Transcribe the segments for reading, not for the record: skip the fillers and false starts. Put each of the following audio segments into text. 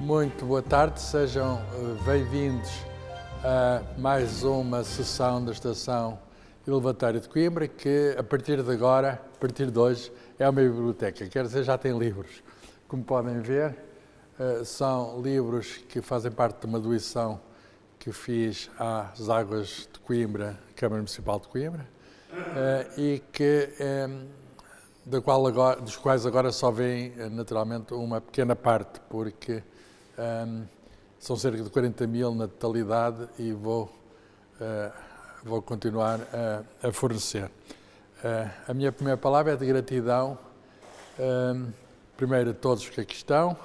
Muito boa tarde, sejam bem-vindos a mais uma sessão da Estação Elevatória de Coimbra, que a partir de agora, a partir de hoje, é uma biblioteca, quer dizer, já tem livros. Como podem ver, são livros que fazem parte de uma doação que fiz às Águas de Coimbra, Câmara Municipal de Coimbra, e que dos quais agora só vem naturalmente uma pequena parte, porque são cerca de 40 mil na totalidade e vou continuar a fornecer. A minha primeira palavra é de gratidão, primeiro a todos que aqui estão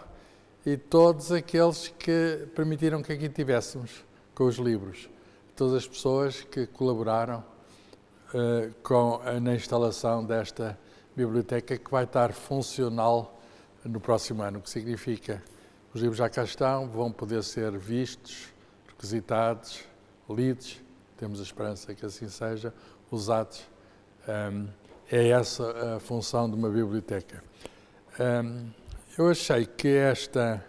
e todos aqueles que permitiram que aqui estivéssemos com os livros, todas as pessoas que colaboraram na instalação desta biblioteca, que vai estar funcional no próximo ano, o que significa que os livros já cá estão, vão poder ser vistos, requisitados, lidos, temos a esperança que assim seja, usados. É essa a função de uma biblioteca. Eu achei que esta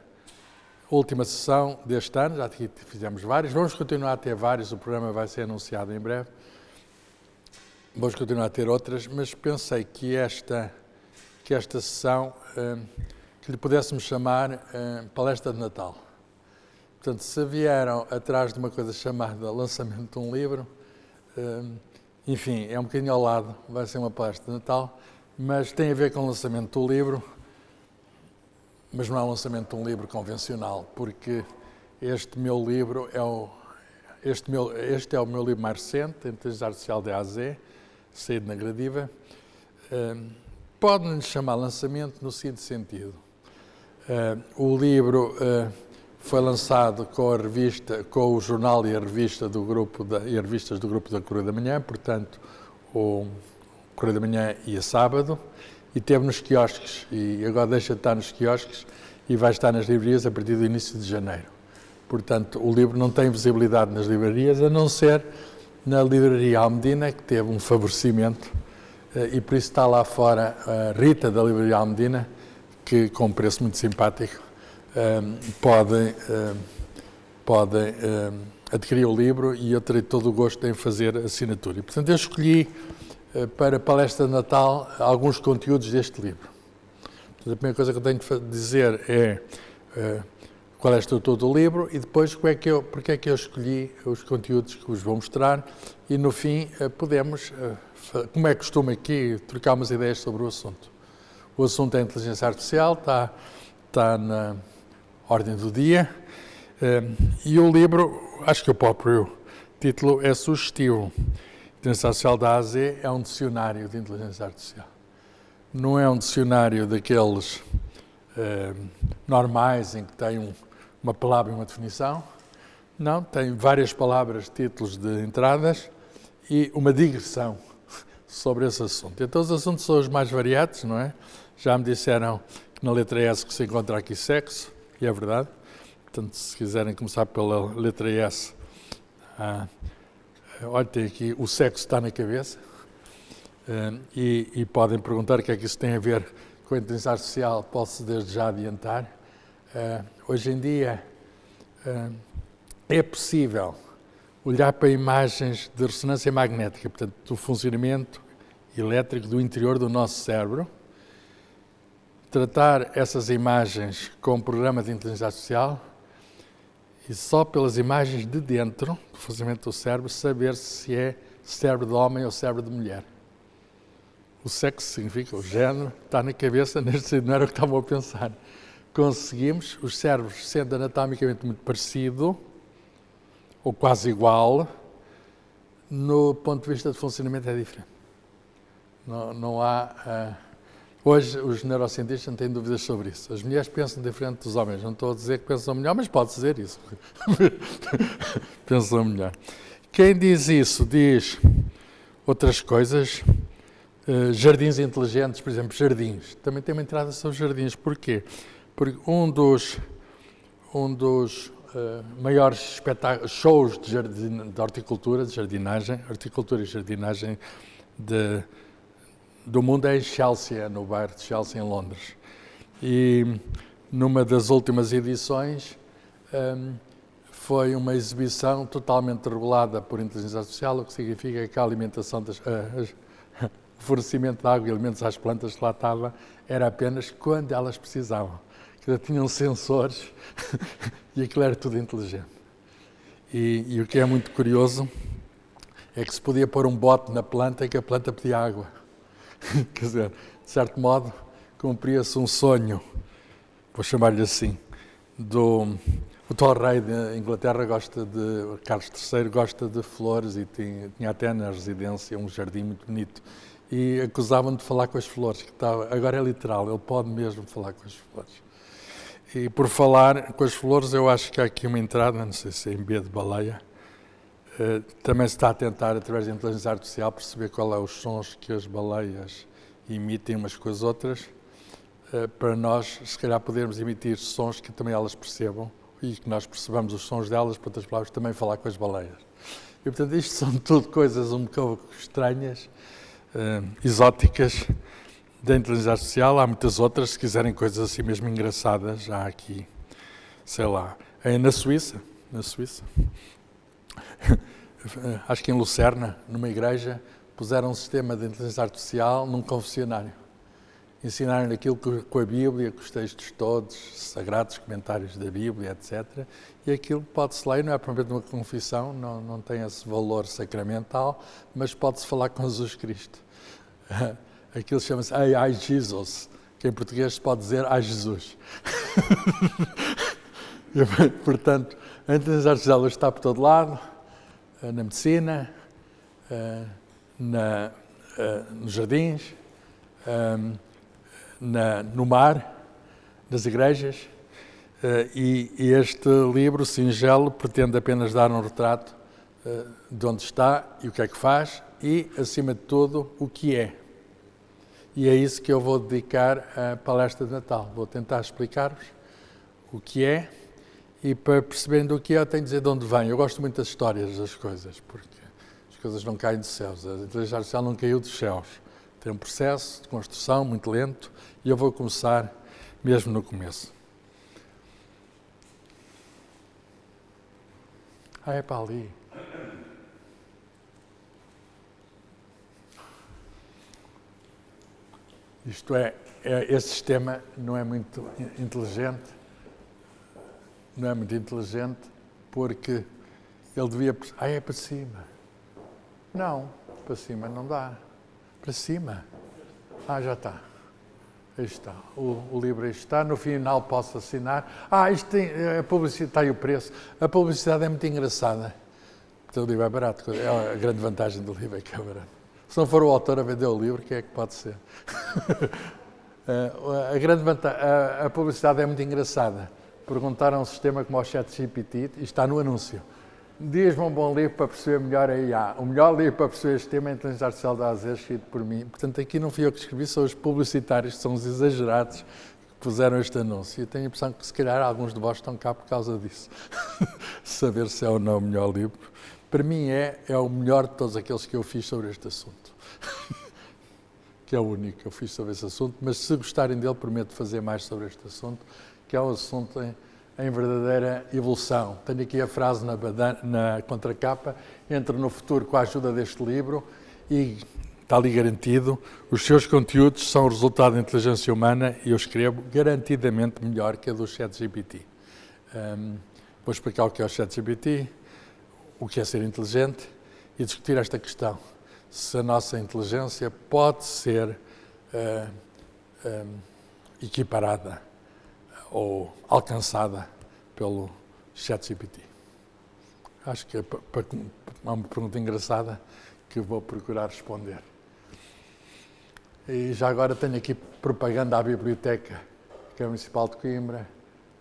última sessão deste ano, já fizemos várias, vamos continuar a ter várias, o programa vai ser anunciado em breve, vamos continuar a ter outras, mas pensei que esta sessão, que lhe pudéssemos chamar Palestra de Natal. Portanto, se vieram atrás de uma coisa chamada lançamento de um livro, enfim, é um bocadinho ao lado, vai ser uma palestra de Natal, mas tem a ver com o lançamento do livro, mas não é um lançamento de um livro convencional, porque este meu livro este é o meu livro mais recente, Inteligência Artificial de A a Z, saído na Gradiva. Pode-nos chamar lançamento no seguinte sentido. O livro foi lançado com o jornal e a revista do grupo e as revistas do grupo da Correio da Manhã, portanto, o Correio da Manhã ia sábado, e teve nos quiosques, e agora deixa de estar nos quiosques e vai estar nas livrarias a partir do início de janeiro. Portanto, o livro não tem visibilidade nas livrarias, a não ser na livraria Almedina, que teve um favorecimento, e por isso está lá fora a Rita da livraria Almedina, que com um preço muito simpático podem adquirir o livro, e eu terei todo o gosto em fazer a assinatura. E, portanto, eu escolhi para a palestra de Natal alguns conteúdos deste livro. Portanto, a primeira coisa que eu tenho de dizer é qual é a estrutura do livro e depois porque é que eu escolhi os conteúdos que vos vou mostrar, e no fim podemos, como é costume aqui, trocar umas ideias sobre o assunto. O assunto é a inteligência artificial, está na ordem do dia, e o livro, acho que o próprio título é sugestivo. Inteligência Artificial da A a Z é um dicionário de inteligência artificial. Não é um dicionário daqueles normais, em que tem uma palavra e uma definição. Não, tem várias palavras, títulos de entradas e uma digressão sobre esse assunto. Então, os assuntos são os mais variados, não é? Já me disseram que na letra S que se encontra aqui sexo, e é verdade. Portanto, se quiserem começar pela letra S, olha, tem aqui, o sexo está na cabeça, e podem perguntar o que é que isso tem a ver com a inteligência artificial, posso desde já adiantar. Hoje em dia é possível olhar para imagens de ressonância magnética, portanto, do funcionamento elétrico do interior do nosso cérebro, tratar essas imagens com um programa de inteligência artificial e só pelas imagens de dentro do funcionamento do cérebro saber se é cérebro de homem ou cérebro de mulher. O sexo significa o género, está na cabeça, neste sentido não era o que estavam a pensar. Conseguimos, os cérebros sendo anatomicamente muito parecido, ou quase igual, no ponto de vista de funcionamento é diferente. Não há... Hoje os neurocientistas não têm dúvidas sobre isso. As mulheres pensam diferente dos homens. Não estou a dizer que pensam melhor, mas pode dizer isso. Pensam melhor. Quem diz isso diz outras coisas. Jardins inteligentes, por exemplo, jardins. Também tem uma entrada sobre jardins. Porquê? Porque um dos maiores shows de horticultura, de jardinagem, horticultura e jardinagem do mundo é em Chelsea, no bairro de Chelsea, em Londres. E numa das últimas edições, foi uma exibição totalmente regulada por inteligência artificial, o que significa que a alimentação, o fornecimento de água e alimentos às plantas que lá estava era apenas quando elas precisavam. Que tinham sensores e aquilo era tudo inteligente. E o que é muito curioso é que se podia pôr um bote na planta e que a planta pedia água. Quer dizer, de certo modo, cumpria-se um sonho, vou chamar-lhe assim, o tal rei da Inglaterra Carlos III gosta de flores e tinha até na residência um jardim muito bonito. E acusavam-no de falar com as flores, agora é literal, ele pode mesmo falar com as flores. E por falar com as flores, eu acho que há aqui uma entrada, não sei se é em B de baleia, também se está a tentar, através da inteligência artificial, perceber qual é os sons que as baleias emitem umas com as outras, para nós, se calhar, podermos emitir sons que também elas percebam e que nós percebamos os sons delas, por outras palavras, também falar com as baleias. E, portanto, isto são tudo coisas um pouco estranhas, exóticas, da inteligência artificial. Há muitas outras, se quiserem coisas assim mesmo engraçadas, há aqui, sei lá, na Suíça, acho que em Lucerna, numa igreja, puseram um sistema de inteligência artificial num confessionário. Ensinaram aquilo com a Bíblia, com os textos todos, sagrados, comentários da Bíblia, etc. E aquilo pode-se ler, não é propriamente uma confissão, não tem esse valor sacramental, mas pode-se falar com Jesus Cristo. Aquilo chama-se Ai Jesus, que em português se pode dizer Ai Jesus. E, portanto, a inteligência artificial está por todo lado, na medicina, nos jardins, no mar, nas igrejas, e este livro singelo pretende apenas dar um retrato de onde está e o que é que faz e, acima de tudo, o que é. E é isso que eu vou dedicar à palestra de Natal. Vou tentar explicar-vos o que é e, para perceberem do que é, eu tenho de dizer de onde vem. Eu gosto muito das histórias das coisas, porque as coisas não caem dos céus. A inteligência artificial não caiu dos céus. Tem um processo de construção muito lento e eu vou começar mesmo no começo. É para ali. Isto esse sistema não é muito inteligente, porque ele devia... é para cima. Não, para cima não dá. Para cima. Já está. Aí está. O livro aí está. No final posso assinar. Isto tem a publicidade, está aí o preço. A publicidade é muito engraçada. O livro é barato. É a grande vantagem do livro é que é barato. Se não for o autor a vender o livro, quem é que pode ser? A grande vantagem, a publicidade é muito engraçada. Perguntaram a um sistema como o ChatGPT, e está no anúncio. Diz-me um bom livro para perceber melhor a IA. O melhor livro para perceber este tema é a inteligência artificial da AZ, escrito por mim. Portanto, aqui não fui eu que escrevi, são os publicitários, que são os exagerados, que puseram este anúncio. E tenho a impressão que, se calhar, alguns de vós estão cá por causa disso. Saber se é ou não o melhor livro. Para mim é o melhor de todos aqueles que eu fiz sobre este assunto. Que é o único que eu fiz sobre esse assunto, mas se gostarem dele, prometo fazer mais sobre este assunto, que é um assunto em verdadeira evolução. Tenho aqui a frase na contracapa: entre no futuro com a ajuda deste livro e está ali garantido, os seus conteúdos são o resultado da inteligência humana e eu escrevo garantidamente melhor que a do ChatGPT. Vou explicar o que é o ChatGPT, o que é ser inteligente e discutir esta questão. Se a nossa inteligência pode ser equiparada ou alcançada pelo ChatGPT. Acho que é uma pergunta engraçada que eu vou procurar responder. E já agora tenho aqui propaganda à Biblioteca Municipal de Coimbra,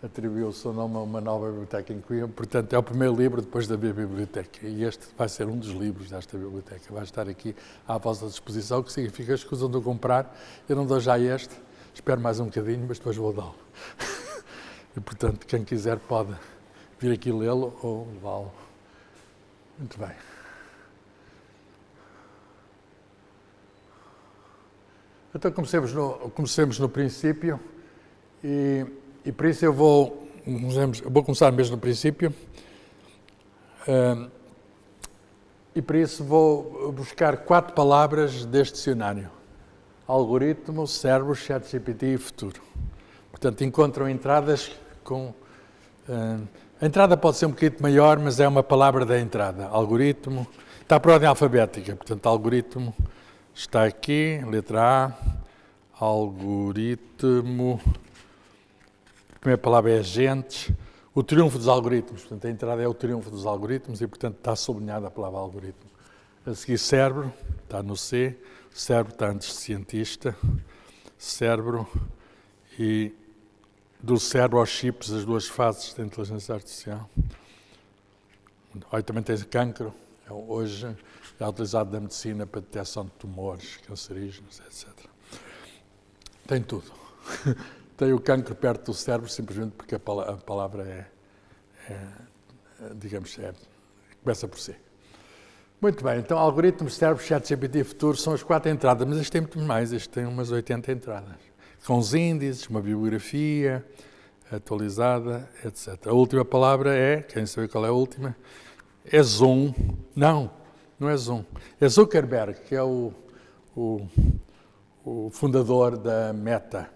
atribuiu o seu nome a uma nova biblioteca em Coimbra, portanto é o primeiro livro depois da minha biblioteca e este vai ser um dos livros desta biblioteca, vai estar aqui à vossa disposição, o que significa que escusam de o comprar, eu não dou já este, espero mais um bocadinho, mas depois vou dá-lo. E portanto quem quiser pode vir aqui lê-lo ou levá-lo. Muito bem. Então comecemos no princípio e E por isso eu vou começar mesmo no princípio. E por isso vou buscar 4 palavras deste dicionário. Algoritmo, cérebro, ChatGPT e futuro. Portanto, encontram entradas com... a entrada pode ser um bocadinho maior, mas é uma palavra da entrada. Algoritmo, está por ordem alfabética. Portanto, algoritmo está aqui, letra A. Algoritmo. A primeira palavra é agentes. O triunfo dos algoritmos. Portanto, a entrada é o triunfo dos algoritmos e, portanto, está sublinhada a palavra algoritmo. A seguir, cérebro, está no C. Cérebro está antes de cientista. Cérebro e do cérebro aos chips, as 2 fases da inteligência artificial. Aí também tens cancro. Hoje é utilizado na medicina para detecção de tumores, cancerígenos, etc. Tem tudo. Tem o cancro perto do cérebro simplesmente porque a palavra começa por C. Muito bem, então algoritmos, cérebro, ChatGPT e futuro são as 4 entradas, mas isto tem muito mais, isto tem umas 80 entradas. Com os índices, uma bibliografia atualizada, etc. A última palavra é, quem sabe qual é a última? É Zoom. Não é Zoom. É Zuckerberg, que é o fundador da Meta.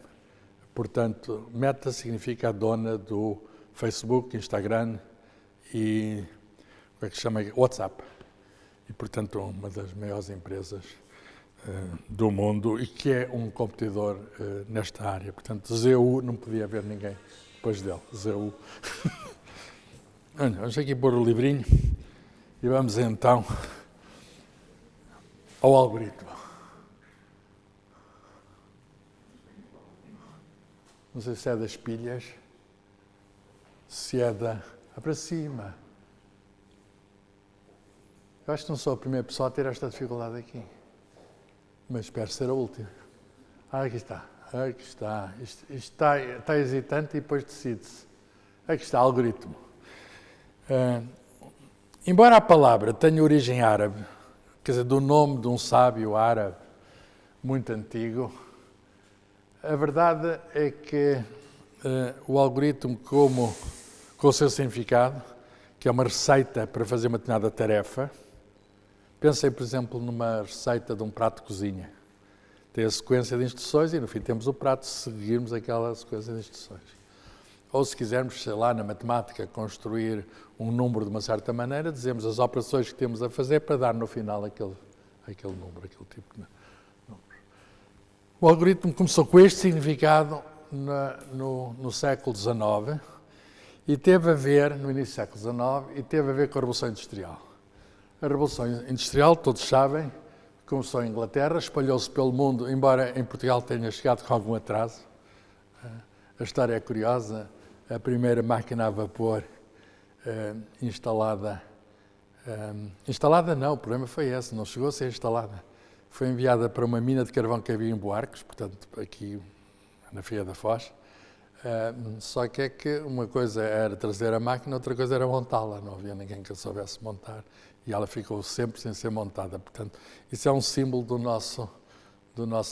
Portanto, Meta significa a dona do Facebook, Instagram e como é que se chama? WhatsApp. E, portanto, uma das maiores empresas do mundo e que é um competidor nesta área. Portanto, ZU não podia haver ninguém depois dele. ZU. Vamos aqui pôr o livrinho e vamos então ao algoritmo. Não sei se é das pilhas, se é da... para cima. Eu acho que não sou a primeira pessoa a ter esta dificuldade aqui. Mas espero ser a última. Aqui está. Isto está hesitante e depois decide-se. Aqui está, algoritmo. Embora a palavra tenha origem árabe, quer dizer, do nome de um sábio árabe muito antigo, a verdade é que o algoritmo, com o seu significado, que é uma receita para fazer uma determinada tarefa, pensem, por exemplo, numa receita de um prato de cozinha. Tem a sequência de instruções e, no fim, temos o prato se seguirmos aquela sequência de instruções. Ou, se quisermos, sei lá, na matemática, construir um número de uma certa maneira, dizemos as operações que temos a fazer para dar, no final, aquele número, aquele tipo de número. O algoritmo começou com este significado no século XIX e teve a ver, no início do século XIX, e teve a ver com a Revolução Industrial. A Revolução Industrial, todos sabem, começou em Inglaterra, espalhou-se pelo mundo, embora em Portugal tenha chegado com algum atraso. A história é curiosa. A primeira máquina a vapor instalada não, o problema foi esse, não chegou a ser instalada. Foi enviada para uma mina de carvão que havia em Buarques, portanto, aqui na Feira da Foz. Só que é que uma coisa era trazer a máquina, outra coisa era montá-la. Não havia ninguém que a soubesse montar e ela ficou sempre sem ser montada. Portanto, isso é um símbolo do nosso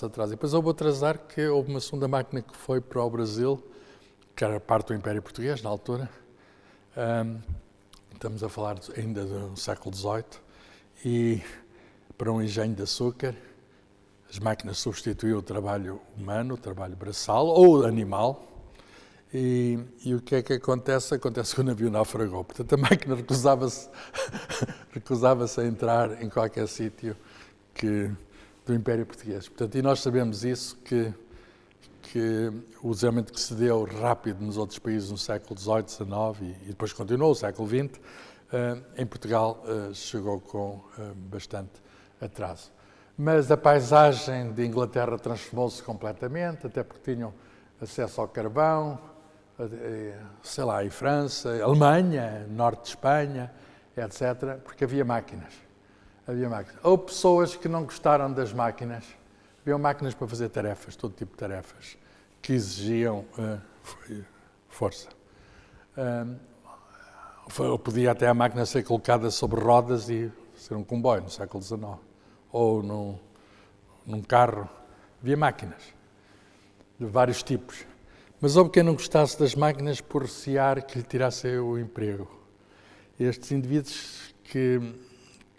atraso. E depois houve outro azar, que houve uma segunda máquina que foi para o Brasil, que era parte do Império Português, na altura. Estamos a falar ainda do século XVIII. E para um engenho de açúcar, as máquinas substituíam o trabalho humano, o trabalho braçal ou animal. E o que é que acontece? Acontece que o navio naufragou. Portanto, a máquina recusava-se a entrar em qualquer sítio do Império Português. Portanto, e nós sabemos isso, que o desenvolvimento que se deu rápido nos outros países no século XVIII, XIX e depois continuou o século XX, em Portugal chegou com bastante atraso. Mas a paisagem de Inglaterra transformou-se completamente, até porque tinham acesso ao carvão, sei lá, em França, Alemanha, norte de Espanha, etc., porque havia máquinas. Houve pessoas que não gostaram das máquinas. Havia máquinas para fazer tarefas, todo tipo de tarefas, que exigiam força. Podia até a máquina ser colocada sobre rodas e ser um comboio no século XIX. Ou num carro. Havia máquinas de vários tipos. Mas houve quem não gostasse das máquinas por recear que lhe tirassem o emprego. Estes indivíduos que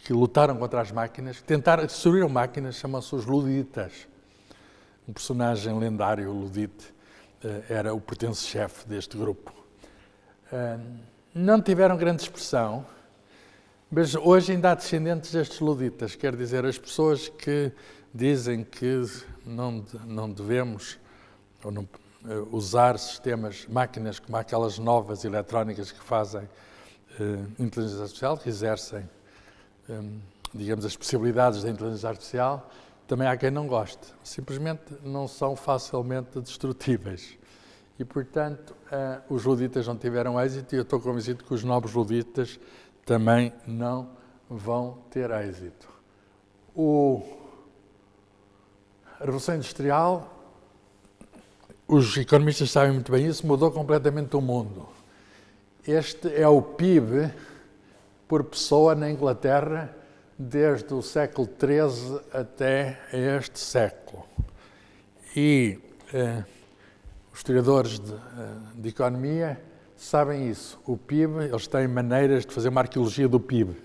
lutaram contra as máquinas, que tentaram, destruíram máquinas, chamam-se os Luditas. Um personagem lendário, o Ludite, era o pertence-chefe deste grupo. Não tiveram grande expressão, mas hoje ainda há descendentes destes Luditas, quer dizer, as pessoas que dizem que não devemos ou não, usar sistemas, máquinas como aquelas novas eletrónicas que fazem inteligência artificial, que exercem, digamos, as possibilidades da inteligência artificial, também há quem não goste. Simplesmente não são facilmente destrutíveis. E, portanto, os luditas não tiveram êxito e eu estou convencido que os novos luditas também não vão ter êxito. A Revolução Industrial, os economistas sabem muito bem isso, mudou completamente o mundo. Este é o PIB por pessoa na Inglaterra desde o século XIII até este século. E os historiadores de economia sabem isso. O PIB, eles têm maneiras de fazer uma arqueologia do PIB.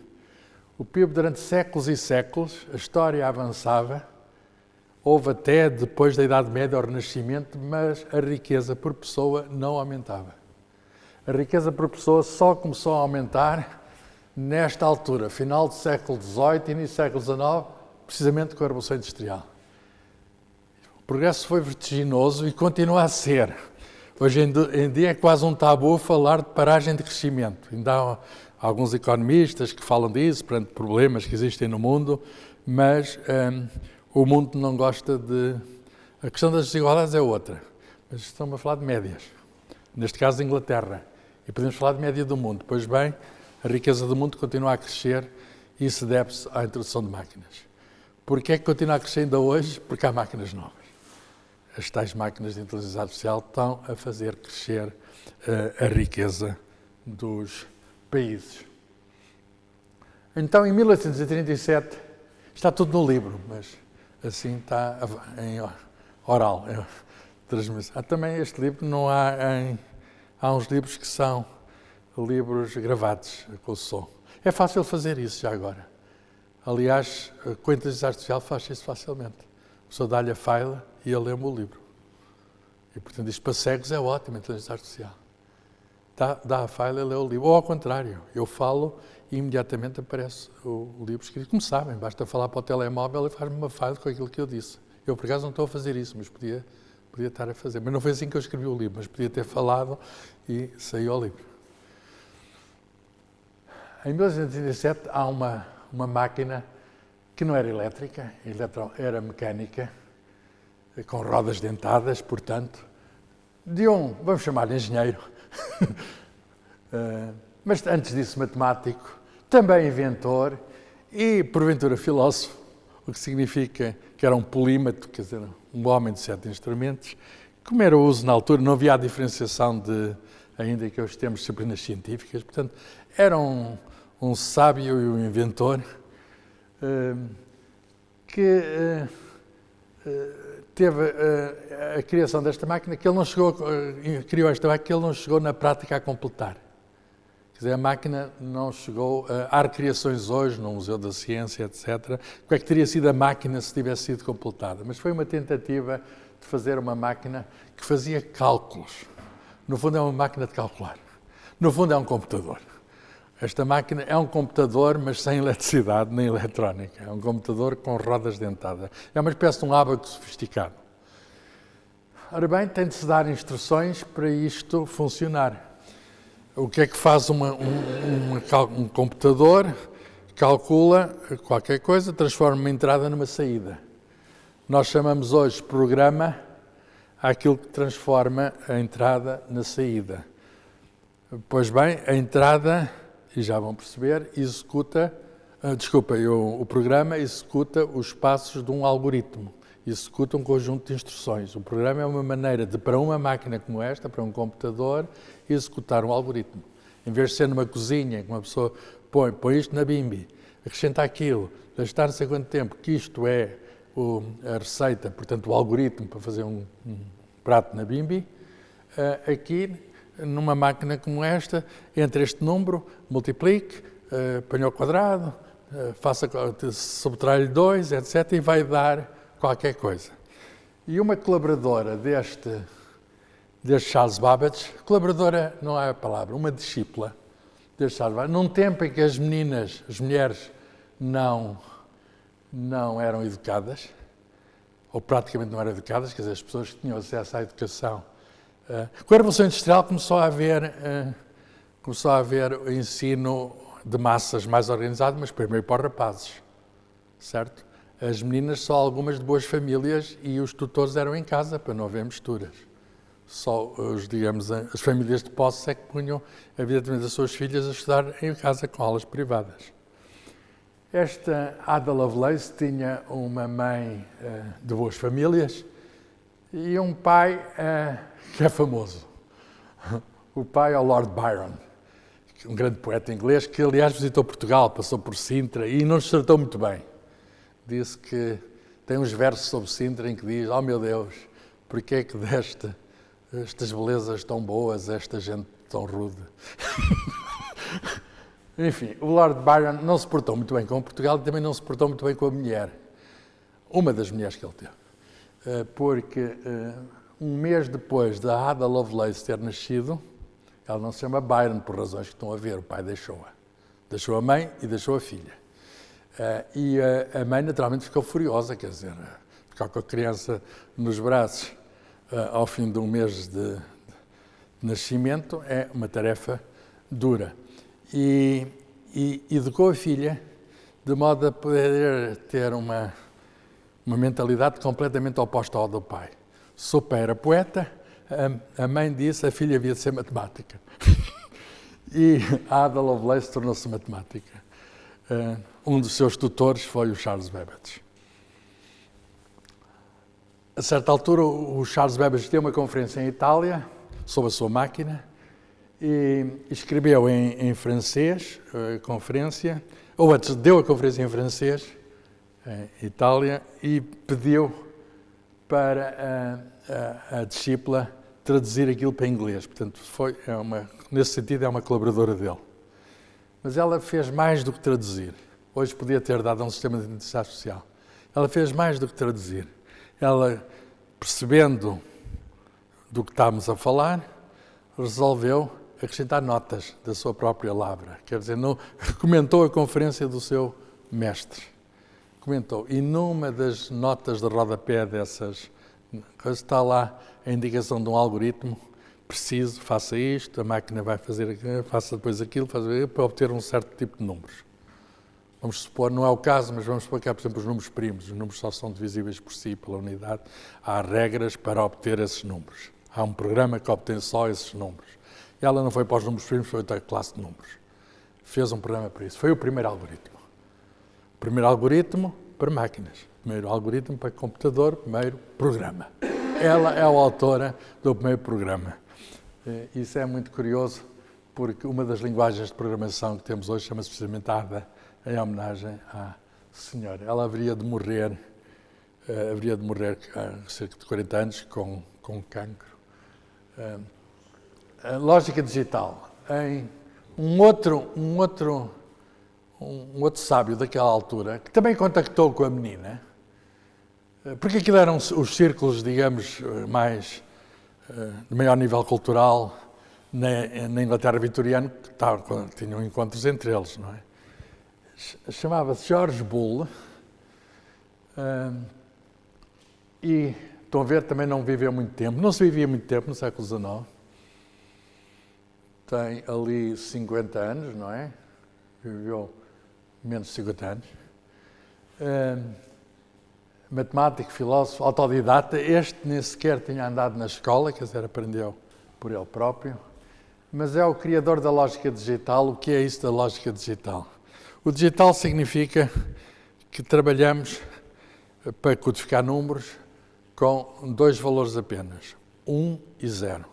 O PIB, durante séculos e séculos, a história avançava, houve até depois da Idade Média o Renascimento, mas a riqueza por pessoa não aumentava. A riqueza por pessoa só começou a aumentar nesta altura, final do século XVIII e início do século XIX, precisamente com a Revolução Industrial. O progresso foi vertiginoso e continua a ser. Hoje em dia é quase um tabu falar de paragem de crescimento. Ainda há alguns economistas que falam disso, perante problemas que existem no mundo, mas o mundo não gosta de... A questão das desigualdades é outra, mas estamos a falar de médias. Neste caso, Inglaterra. E podemos falar de média do mundo. Pois bem, a riqueza do mundo continua a crescer e isso deve-se à introdução de máquinas. Porquê é que continua a crescer ainda hoje? Porque há máquinas novas. As tais máquinas de inteligência artificial estão a fazer crescer a riqueza dos países. Então, em 1837, está tudo no livro, mas assim está em oral. Há também este livro, não há há uns livros que são livros gravados com o som. É fácil fazer isso já agora. Aliás, com a inteligência artificial faz isso facilmente. A pessoa dá-lhe a file e ele lê-me o livro. E, portanto, isto para cegos é ótimo, a inteligência artificial. Dá a file e lê o livro. Ou ao contrário, eu falo e imediatamente aparece o livro escrito. Como sabem, basta falar para o telemóvel e faz-me uma file com aquilo que eu disse. Eu, por acaso, não estou a fazer isso, mas podia estar a fazer. Mas não foi assim que eu escrevi o livro, mas podia ter falado e saiu o livro. Em 1937 há uma máquina que não era elétrica, era mecânica, com rodas dentadas, portanto, vamos chamar-lhe engenheiro, mas antes disso matemático, também inventor e, porventura, filósofo, o que significa que era um polímato, quer dizer, um homem de 7 instrumentos. Como era o uso na altura, não havia a diferenciação ainda que hoje temos disciplinas científicas, portanto, era um sábio e um inventor que teve a criação desta máquina, que ele não chegou, criou esta máquina que ele não chegou na prática a completar. Quer dizer, a máquina não chegou... Há recriações hoje no Museu da Ciência, etc. Como é que teria sido a máquina se tivesse sido completada? Mas foi uma tentativa de fazer uma máquina que fazia cálculos. No fundo é uma máquina de calcular. No fundo é um computador. Esta máquina é um computador, mas sem eletricidade nem eletrónica. É um computador com rodas dentadas. É uma espécie de um ábaco sofisticado. Ora bem, tem de se dar instruções para isto funcionar. O que é que faz um computador? Calcula qualquer coisa, transforma uma entrada numa saída. Nós chamamos hoje programa aquilo que transforma a entrada na saída. Pois bem, a entrada, e já vão perceber, o programa executa os passos de um algoritmo, executa um conjunto de instruções. O programa é uma maneira de, para uma máquina como esta, para um computador, executar um algoritmo. Em vez de ser numa cozinha, que uma pessoa põe isto na bimbi, acrescenta aquilo, gastar não sei quanto tempo, que isto é a receita, portanto o algoritmo para fazer um prato na bimbi, Aqui, numa máquina como esta, entre este número, multiplique, ponha ao quadrado, subtrai-lhe 2, etc. e vai dar qualquer coisa. E uma colaboradora deste Charles Babbage, colaboradora não é a palavra, uma discípula deste Charles Babbage, num tempo em que as mulheres não eram educadas, ou praticamente não eram educadas, quer dizer, as pessoas que tinham acesso à educação. Com a Revolução Industrial começou a haver o ensino de massas mais organizado, mas primeiro para os rapazes, certo? As meninas só algumas de boas famílias e os tutores eram em casa para não haver misturas. Só as famílias de posse é que punham evidentemente as suas filhas a estudar em casa com aulas privadas. Esta Ada Lovelace tinha uma mãe de boas famílias e um pai que é famoso. O pai é o Lord Byron, um grande poeta inglês que, aliás, visitou Portugal, passou por Sintra e não nos tratou muito bem. Disse que tem uns versos sobre Sintra em que diz: "Oh meu Deus, porquê é que deste estas belezas tão boas, esta gente tão rude?" Enfim, o Lord Byron não se portou muito bem com Portugal e também não se portou muito bem com a mulher, uma das mulheres que ele teve. Porque um mês depois da Ada Lovelace ter nascido, ela não se chama Byron por razões que estão a ver, o pai deixou-a. Deixou a mãe e deixou a filha. E a mãe naturalmente ficou furiosa, quer dizer, ficar com a criança nos braços ao fim de um mês de nascimento é uma tarefa dura. E educou a filha de modo a poder ter uma mentalidade completamente oposta ao do pai. Se o pai era poeta, a mãe disse a filha havia de ser matemática. E a Ada Lovelace tornou-se matemática. Um dos seus tutores foi o Charles Babbage. A certa altura, o Charles Babbage deu uma conferência em Itália sobre a sua máquina e escreveu em francês a conferência, ou antes deu a conferência em francês, em Itália, e pediu para a discípula traduzir aquilo para inglês. Portanto, nesse sentido, é uma colaboradora dele. Mas ela fez mais do que traduzir. Hoje podia ter dado a um sistema de identidade social. Ela fez mais do que traduzir. Ela, percebendo do que estávamos a falar, resolveu acrescentar notas da sua própria lavra. Quer dizer, comentou a conferência do seu mestre. Comentou. E numa das notas de rodapé dessas coisas está lá a indicação de um algoritmo preciso, faça isto, a máquina vai fazer aquilo, faça depois aquilo, para obter um certo tipo de números. Vamos supor, não é o caso, mas vamos supor que há, por exemplo, os números primos. Os números só são divisíveis por si, pela unidade. Há regras para obter esses números. Há um programa que obtém só esses números. E ela não foi para os números primos, foi para a classe de números. Fez um programa para isso. Foi o primeiro algoritmo. O primeiro algoritmo para máquinas. O primeiro algoritmo para computador, primeiro programa. Ela é a autora do primeiro programa. Isso é muito curioso, porque uma das linguagens de programação que temos hoje chama-se precisamente Ada, em homenagem à senhora. Ela haveria de morrer há cerca de 40 anos com cancro. A lógica digital. Um outro sábio daquela altura, que também contactou com a menina, porque aquilo eram os círculos, digamos, mais de maior nível cultural na Inglaterra vitoriana, que tinham encontros entre eles, não é? Chamava-se George Bull e, estão a ver, também não viveu muito tempo. Não se vivia muito tempo no século XIX. Tem ali 50 anos, não é? Viveu menos de 50 anos. Matemático, filósofo, autodidata. Este nem sequer tinha andado na escola, quer dizer, aprendeu por ele próprio. Mas é o criador da lógica digital. O que é isso da lógica digital? O digital significa que trabalhamos para codificar números com dois valores apenas, 1 e 0.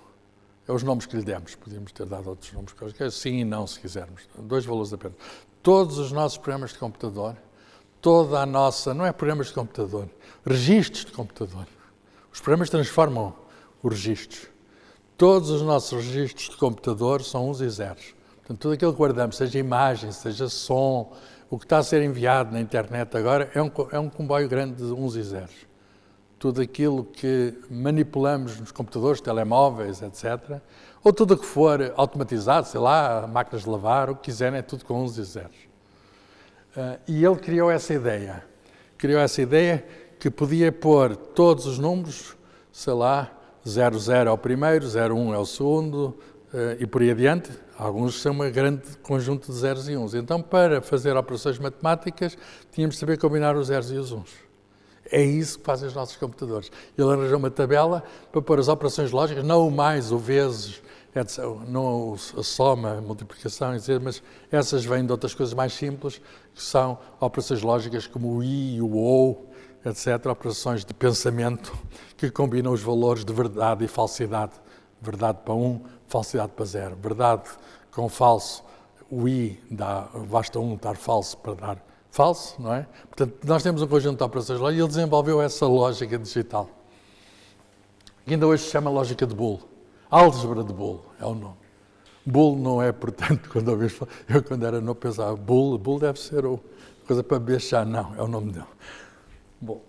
É os nomes que lhe demos, podíamos ter dado outros nomes quaisquer, sim e não, se quisermos. Dois valores apenas. Todos os nossos programas de computador, toda a nossa, não é programas de computador, registros de computador. Os programas transformam os registros. Todos os nossos registros de computador são uns e zeros. Portanto, tudo aquilo que guardamos, seja imagem, seja som, o que está a ser enviado na internet agora é um comboio grande de uns e zeros. Tudo aquilo que manipulamos nos computadores, telemóveis, etc., ou tudo o que for automatizado, sei lá, máquinas de lavar, o que quiserem, é tudo com uns e zeros. E ele criou essa ideia. Criou essa ideia que podia pôr todos os números, sei lá, 00 é o primeiro, 01 é o segundo, e por aí adiante. Alguns são um grande conjunto de zeros e uns. Então, para fazer operações matemáticas, tínhamos de saber combinar os zeros e os uns. É isso que fazem os nossos computadores. Ele arranjou uma tabela para pôr as operações lógicas, não o mais, o vezes, não a soma, a multiplicação, mas essas vêm de outras coisas mais simples, que são operações lógicas como o i, o ou, etc., operações de pensamento que combinam os valores de verdade e falsidade. Verdade para 1, falsidade para 0. Verdade com falso, o i basta 1 estar falso para dar falso, não é? Portanto, nós temos um conjunto de operações lógicas e ele desenvolveu essa lógica digital, que ainda hoje se chama lógica de Boole. Álgebra de Boole é o nome. Boole não é, portanto, eu quando era novo pensava, Boole deve ser coisa para beijar, não, é o nome dele. Bom,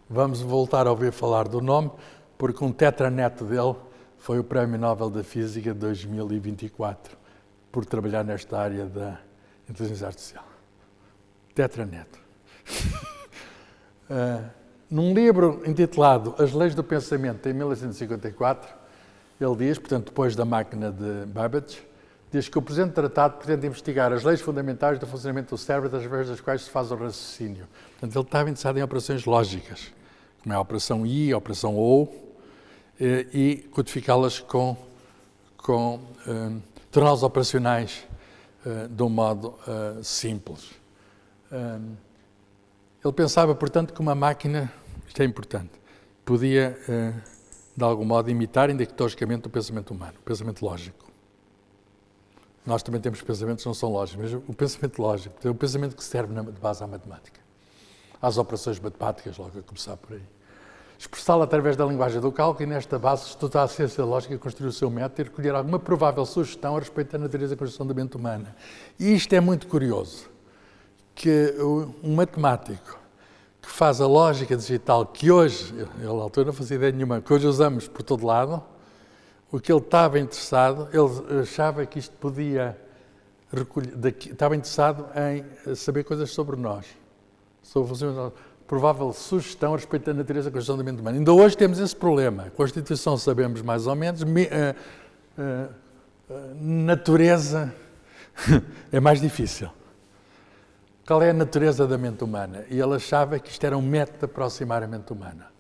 vamos voltar a ouvir falar do nome, porque um tetraneto dele foi o Prémio Nobel da Física de 2024, por trabalhar nesta área da inteligência artificial. Tetraneto. Num livro intitulado As Leis do Pensamento, em 1854, ele diz, portanto, depois da máquina de Babbage, diz que o presente tratado pretende investigar as leis fundamentais do funcionamento do cérebro, através das quais se faz o raciocínio. Portanto, ele estava interessado em operações lógicas, como é a operação I, a operação OU, e codificá-las torná-las operacionais de um modo simples. Ele pensava, portanto, que uma máquina, isto é importante, podia, de algum modo, imitar indicatologicamente o pensamento humano, o pensamento lógico. Nós também temos pensamentos que não são lógicos, mas o pensamento lógico é o pensamento que serve de base à matemática, às operações matemáticas, logo a começar por aí. Expressá-la através da linguagem do cálculo e, nesta base, estudar a ciência lógica, construir o seu método e recolher alguma provável sugestão a respeito da natureza e construção da mente humana. E isto é muito curioso, que um matemático que faz a lógica digital, que hoje, ele na altura não fazia ideia nenhuma, que hoje usamos por todo lado, o que ele estava interessado, ele achava que isto podia recolher, estava interessado em saber coisas sobre nós, sobre o funcionamento, provável sugestão a respeito da natureza e construção da mente humana. Ainda hoje temos esse problema. A Constituição sabemos mais ou menos, natureza é mais difícil. Qual é a natureza da mente humana? E ele achava que isto era um método de aproximar a mente humana.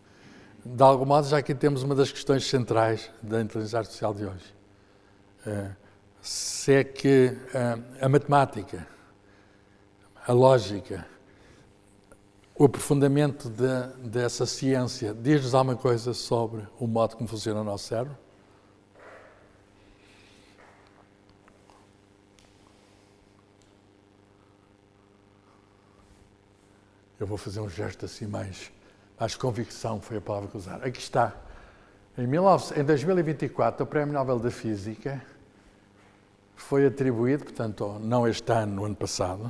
De algum modo, já aqui temos uma das questões centrais da inteligência artificial de hoje. Se é que a matemática, a lógica, o aprofundamento dessa ciência diz-nos alguma coisa sobre o modo como funciona o nosso cérebro? Eu vou fazer um gesto assim mais convicção, foi a palavra que usaram. Aqui está. Em 2024, o Prémio Nobel da Física foi atribuído, portanto, não este ano, no ano passado,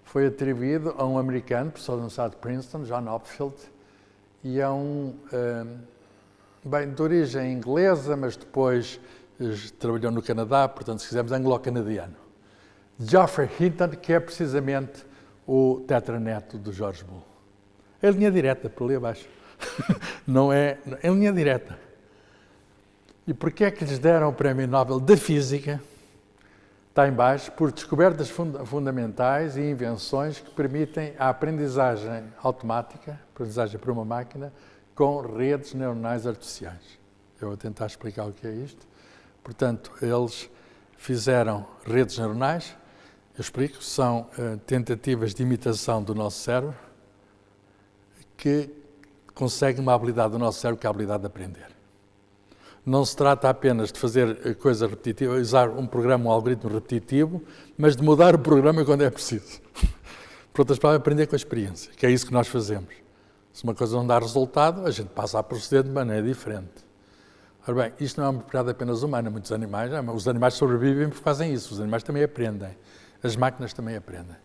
foi atribuído a um americano, professor da Universidade de Princeton, John Hopfield, e a de origem inglesa, mas depois trabalhou no Canadá, portanto, se quisermos, anglo-canadiano. Geoffrey Hinton, que é precisamente o tetraneto do George Boole. É linha direta, por ali abaixo. Não é linha direta. E porquê é que lhes deram o Prémio Nobel da Física? Está em baixo, por descobertas fundamentais e invenções que permitem a aprendizagem automática, aprendizagem por uma máquina, com redes neuronais artificiais. Eu vou tentar explicar o que é isto. Portanto, eles fizeram redes neuronais, eu explico, são tentativas de imitação do nosso cérebro que conseguem uma habilidade do nosso cérebro que é a habilidade de aprender. Não se trata apenas de fazer coisas repetitivas, usar um programa, um algoritmo repetitivo, mas de mudar o programa quando é preciso. Por outras palavras, aprender com a experiência, que é isso que nós fazemos. Se uma coisa não dá resultado, a gente passa a proceder de maneira diferente. Ora bem, isto não é uma propriedade apenas humana, muitos animais, os animais sobrevivem porque fazem isso, os animais também aprendem, as máquinas também aprendem.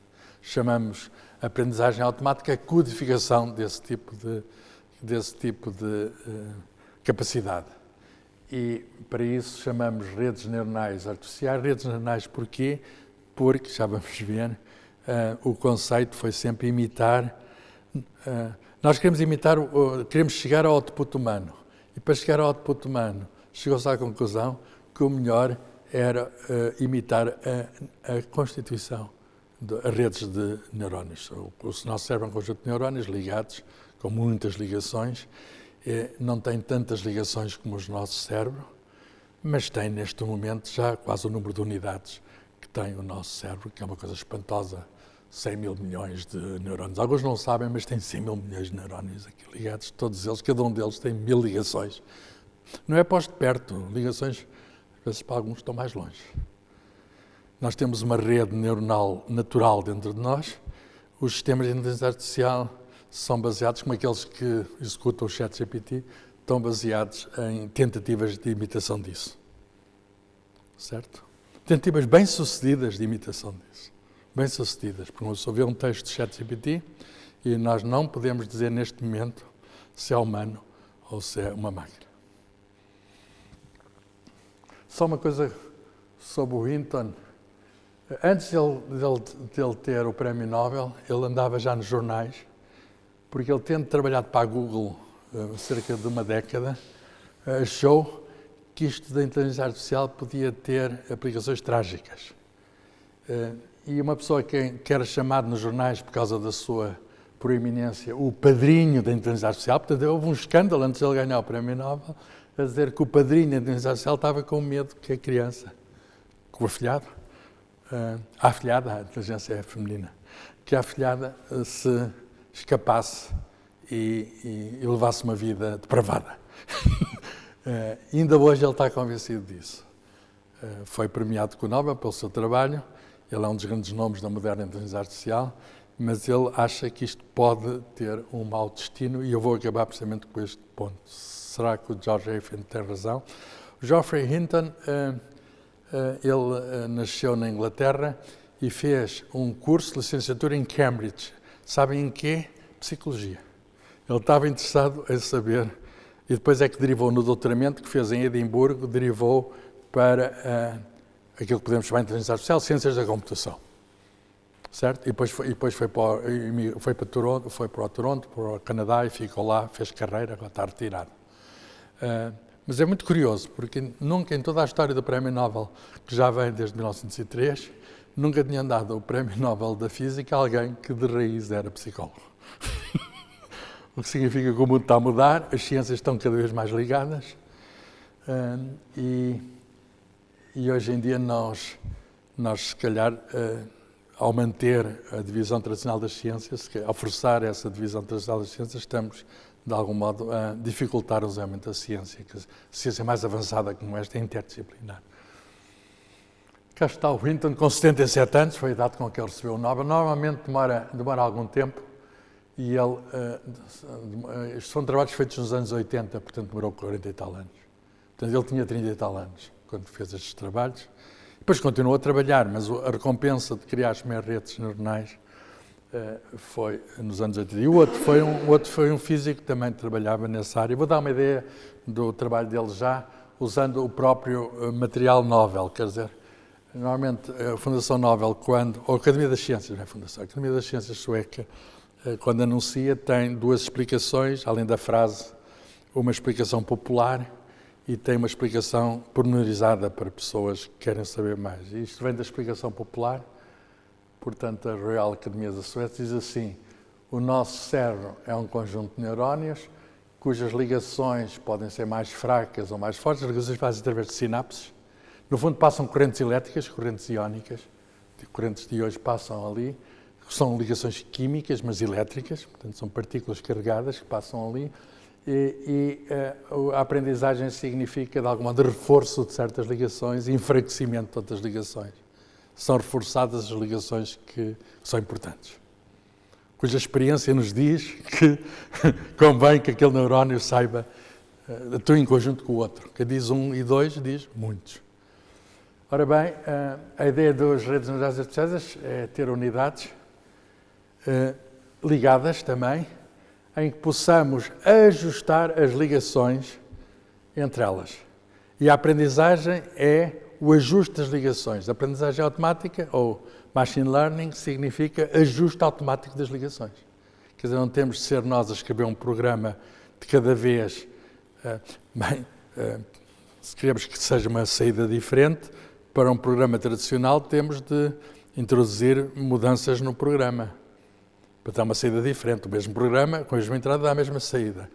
Chamamos aprendizagem automática a codificação desse tipo de capacidade. E para isso chamamos redes neuronais artificiais. Redes neuronais porquê? Porque, já vamos ver, o conceito foi sempre imitar. Nós queremos chegar ao output humano. E para chegar ao output humano, chegou-se à conclusão que o melhor era imitar a constituição de redes de neurónios. O nosso cérebro é um conjunto de neurónios ligados, com muitas ligações. Não tem tantas ligações como o nosso cérebro, mas tem neste momento já quase o número de unidades que tem o nosso cérebro, que é uma coisa espantosa. 100 mil milhões de neurónios. Alguns não sabem, mas tem 100 mil milhões de neurónios aqui ligados, todos eles, cada um deles tem 1000 ligações. Não é posto perto, ligações, às vezes para alguns estão mais longe. Nós temos uma rede neuronal natural dentro de nós. Os sistemas de inteligência artificial são baseados, como aqueles que executam o ChatGPT, estão baseados em tentativas de imitação disso. Certo? Tentativas bem-sucedidas de imitação disso. Bem-sucedidas, porque uma pessoa vê um texto de ChatGPT e nós não podemos dizer neste momento se é humano ou se é uma máquina. Só uma coisa sobre o Hinton. Antes dele ter o Prémio Nobel, ele andava já nos jornais, porque ele, tendo trabalhado para a Google há cerca de uma década, achou que isto da inteligência artificial podia ter aplicações trágicas. E uma pessoa que era chamado nos jornais por causa da sua proeminência, o padrinho da inteligência artificial, portanto, houve um escândalo antes de ele ganhar o Prémio Nobel, a dizer que o padrinho da inteligência artificial estava com medo que a criança, que o afilhado, a afilhada, a inteligência é feminina, que a afilhada se escapasse e levasse uma vida depravada. Ainda hoje ele está convencido disso. Foi premiado com o Nobel pelo seu trabalho. Ele é um dos grandes nomes da moderna inteligência artificial, mas ele acha que isto pode ter um mau destino e eu vou acabar precisamente com este ponto. Será que o George Hinton tem razão? O Geoffrey Hinton, ele nasceu na Inglaterra e fez um curso de licenciatura em Cambridge. Sabem em quê? Psicologia. Ele estava interessado em saber, e depois é que derivou no doutoramento que fez em Edimburgo, derivou para aquilo que podemos chamar de inteligência artificial, ciências da computação. Certo? E depois foi para Toronto, para o Canadá, e ficou lá, fez carreira, agora está retirado. Mas é muito curioso, porque nunca em toda a história do Prémio Nobel, que já vem desde 1903, nunca tinha dado o Prémio Nobel da Física a alguém que de raiz era psicólogo. O que significa que o mundo está a mudar, as ciências estão cada vez mais ligadas, e hoje em dia nós se calhar, ao manter a divisão tradicional das ciências, ao forçar essa divisão tradicional das ciências, estamos, de algum modo, a dificultar o usamento da ciência, que a ciência mais avançada como esta é interdisciplinar. Cá está o Hinton, com 77 anos, foi a idade com que ele recebeu o Nobel. Normalmente demora algum tempo, e estes são trabalhos feitos nos anos 80, portanto demorou 40 e tal anos. Portanto, ele tinha 30 e tal anos quando fez estes trabalhos. Depois continuou a trabalhar, mas a recompensa de criar as primeiras redes neuronais foi nos anos 80. E o outro foi um físico que também trabalhava nessa área. Vou dar uma ideia do trabalho dele já, usando o próprio material Nobel. Quer dizer, normalmente a Fundação Nobel, ou a Academia das Ciências, não é a Fundação, a Academia das Ciências sueca, quando anuncia, tem duas explicações, além da frase, uma explicação popular e tem uma explicação pormenorizada para pessoas que querem saber mais. E isto vem da explicação popular, portanto, a Royal Academia da Suécia diz assim: o nosso cérebro é um conjunto de neurónios cujas ligações podem ser mais fracas ou mais fortes, as ligações fazem através de sinapses. No fundo, passam correntes elétricas, correntes iónicas, correntes de hoje passam ali, são ligações químicas, mas elétricas, portanto, são partículas carregadas que passam ali. A aprendizagem significa, de algum modo, reforço de certas ligações e enfraquecimento de outras ligações. São reforçadas as ligações que são importantes, cuja experiência nos diz que convém que aquele neurónio saiba atuam em conjunto com o outro. Quem diz 1 e 2 diz muitos. Ora bem, a ideia das redes neurais artificiais é ter unidades ligadas também, em que possamos ajustar as ligações entre elas. E a aprendizagem é o ajuste das ligações. A aprendizagem automática, ou machine learning, significa ajuste automático das ligações. Quer dizer, não temos de ser nós a escrever um programa de cada vez. Se queremos que seja uma saída diferente, para um programa tradicional temos de introduzir mudanças no programa, para dar uma saída diferente. O mesmo programa, com a mesma entrada, dá a mesma saída.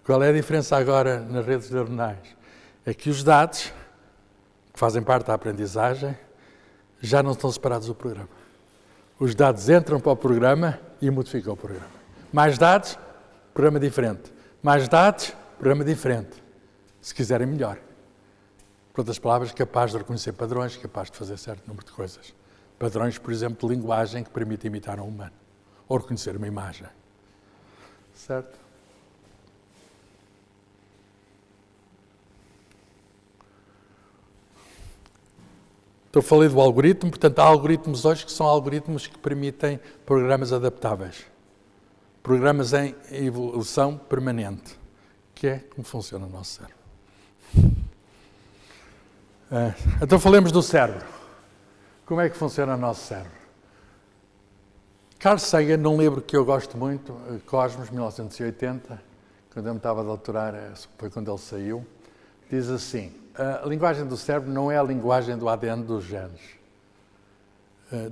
Qual é a diferença agora nas redes neuronais? É que os dados, que fazem parte da aprendizagem, já não estão separados do programa. Os dados entram para o programa e modificam o programa. Mais dados, programa diferente. Mais dados, programa diferente. Se quiserem, melhor. Por outras palavras, capaz de reconhecer padrões, capaz de fazer certo número de coisas. Padrões, por exemplo, de linguagem que permite imitar um humano. Ou reconhecer uma imagem. Certo? Então, falei do algoritmo, portanto, há algoritmos hoje que são algoritmos que permitem programas adaptáveis. Programas em evolução permanente, que é como funciona o nosso cérebro. Então, falemos do cérebro. Como é que funciona o nosso cérebro? Carl Sagan, num livro que eu gosto muito, Cosmos, 1980, quando eu me estava a doutorar, foi quando ele saiu, diz assim: a linguagem do cérebro não é a linguagem do ADN dos genes.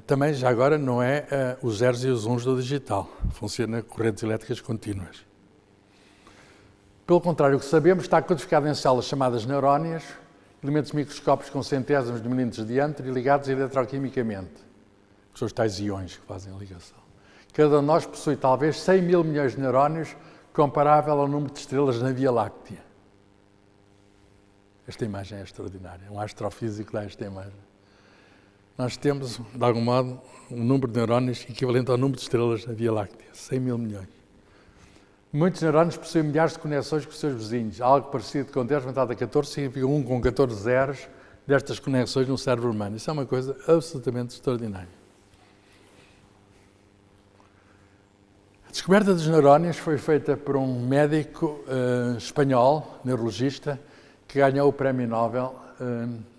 Também, já agora, não é os zeros e os uns do digital. Funciona correntes elétricas contínuas. Pelo contrário, o que sabemos está codificado em células chamadas neurónias, elementos microscópicos com centésimos de milímetros de diâmetro e ligados eletroquimicamente, que são os tais íons que fazem a ligação. Cada um de nós possui talvez 100 mil milhões de neurónios, comparável ao número de estrelas na Via Láctea. Esta imagem é extraordinária. Um astrofísico dá esta imagem. Nós temos, de algum modo, um número de neurónios equivalente ao número de estrelas na Via Láctea. 100 mil milhões. Muitos neurónios possuem milhares de conexões com os seus vizinhos. Algo parecido com 10 aumentado a 14 significa 1 com 14 zeros destas conexões no cérebro humano. Isso é uma coisa absolutamente extraordinária. A descoberta dos neurónios foi feita por um médico espanhol, neurologista, que ganhou o Prémio Nobel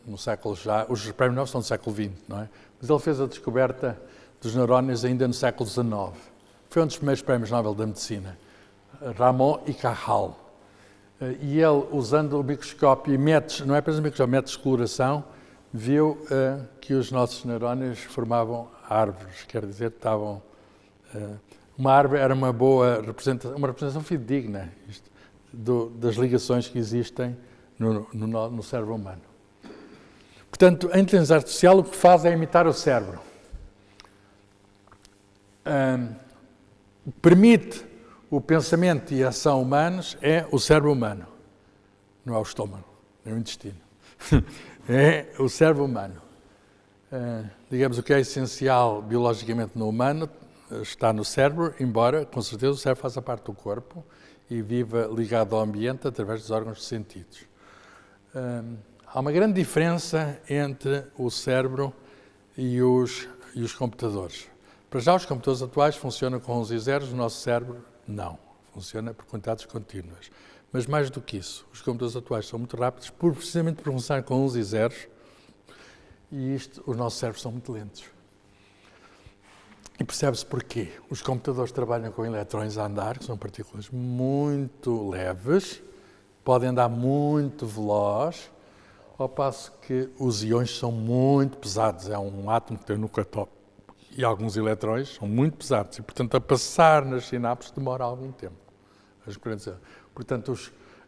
no século já... Os Prémios Nobel são do século XX, não é? Mas ele fez a descoberta dos neurónios ainda no século XIX. Foi um dos primeiros Prémios Nobel da Medicina. Ramón y Cajal. E ele, usando o microscópio e métodos, não é apenas o microscópio, métodos de coloração, viu que os nossos neurónios formavam árvores, quer dizer, estavam... uma árvore era uma boa representação, uma representação fidedigna das ligações que existem no cérebro humano. Portanto, a inteligência artificial o que faz é imitar o cérebro. Permite o pensamento e a ação humanos é o cérebro humano. Não é o estômago, nem o intestino. É o cérebro humano. Digamos, o que é essencial biologicamente no humano está no cérebro, embora, com certeza, o cérebro faça parte do corpo e viva ligado ao ambiente através dos órgãos de sentidos. Há uma grande diferença entre o cérebro e os computadores. Para já, os computadores atuais funcionam com uns e zeros, o nosso cérebro não. Funciona por quantidades contínuas. Mas mais do que isso, os computadores atuais são muito rápidos, precisamente por funcionar com uns e zeros, e os nossos cérebros são muito lentos. E percebe-se porquê. Os computadores trabalham com eletrões a andar, que são partículas muito leves, podem andar muito veloz, ao passo que os íons são muito pesados. É um átomo que tem um núcleo atómico e alguns eletrões são muito pesados. E, portanto, a passar nas sinapses demora algum tempo. Portanto,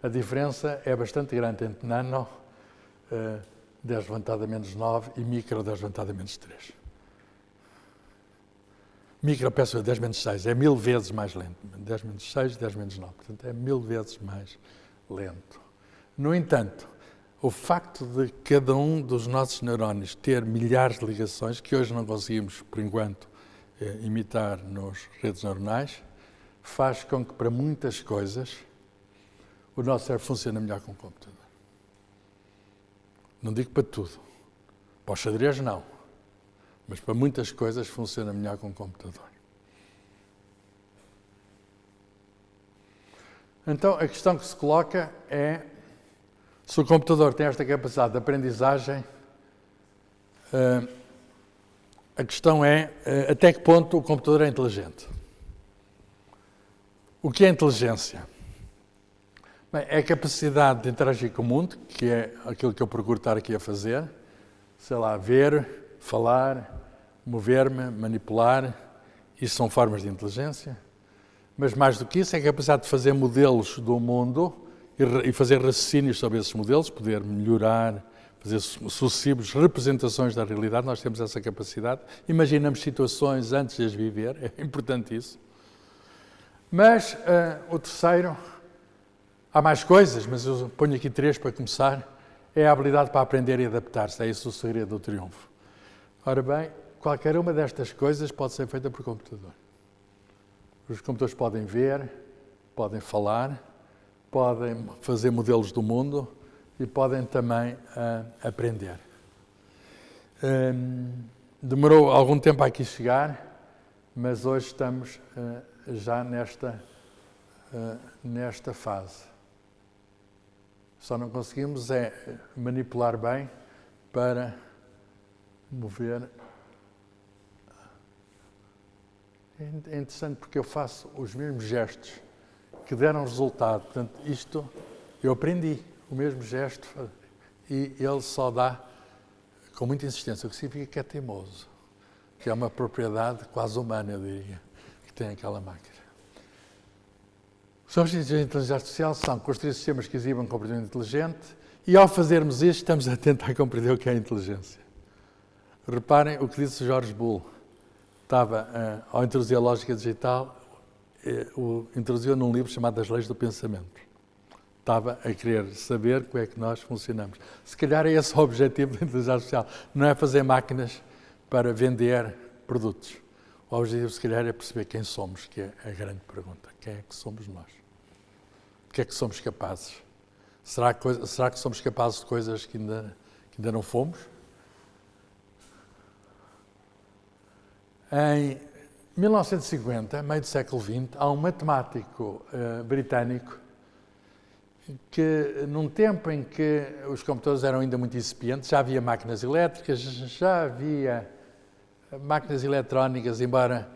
a diferença é bastante grande entre nano, 10 levantado a menos 9, e micro, 10 levantado a menos 3. Micro, peço 10 menos 6, é 1000 vezes mais lento. 10 menos 6, 10 menos 9. Portanto, é 1000 vezes mais lento. No entanto, o facto de cada um dos nossos neurónios ter milhares de ligações, que hoje não conseguimos, por enquanto, imitar nas redes neuronais, faz com que, para muitas coisas, o nosso cérebro funciona melhor com o computador. Não digo para tudo. Para o xadrez, não. Mas para muitas coisas funciona melhor com o computador. Então, a questão que se coloca é se o computador tem esta capacidade de aprendizagem, a questão é até que ponto o computador é inteligente. O que é inteligência? Bem, é a capacidade de interagir com o mundo, que é aquilo que eu procuro estar aqui a fazer, sei lá, ver, falar, mover-me, manipular, isso são formas de inteligência. Mas mais do que isso, é a capacidade de fazer modelos do mundo e fazer raciocínios sobre esses modelos, poder melhorar, fazer sucessivas representações da realidade. Nós temos essa capacidade. Imaginamos situações antes de as viver, é importante isso. Mas o terceiro, há mais coisas, mas eu ponho aqui 3 para começar, é a habilidade para aprender e adaptar-se. É isso o segredo do triunfo. Ora bem, qualquer uma destas coisas pode ser feita por computador. Os computadores podem ver, podem falar, podem fazer modelos do mundo e podem também aprender. Demorou algum tempo a aqui chegar, mas hoje estamos já nesta fase. Só não conseguimos manipular bem para mover. É interessante porque eu faço os mesmos gestos que deram resultado. Portanto, isto eu aprendi, o mesmo gesto, e ele só dá com muita insistência, o que significa que é teimoso, que é uma propriedade quase humana, eu diria, que tem aquela máquina. Os objetivos da inteligência artificial são construir sistemas que exibam comportamento inteligente e, ao fazermos isto, estamos a tentar compreender o que é a inteligência. Reparem o que disse George Boole. Ao introduzir a lógica digital, introduziu num livro chamado As Leis do Pensamento. Estava a querer saber como é que nós funcionamos. Se calhar é esse o objetivo da inteligência artificial. Não é fazer máquinas para vender produtos. O objetivo, se calhar, é perceber quem somos, que é a grande pergunta. Quem é que somos nós? O que é que somos capazes? Será que somos capazes de coisas que ainda não fomos? Em 1950, meio do século XX, há um matemático britânico que, num tempo em que os computadores eram ainda muito incipientes, já havia máquinas elétricas, já havia máquinas eletrónicas, embora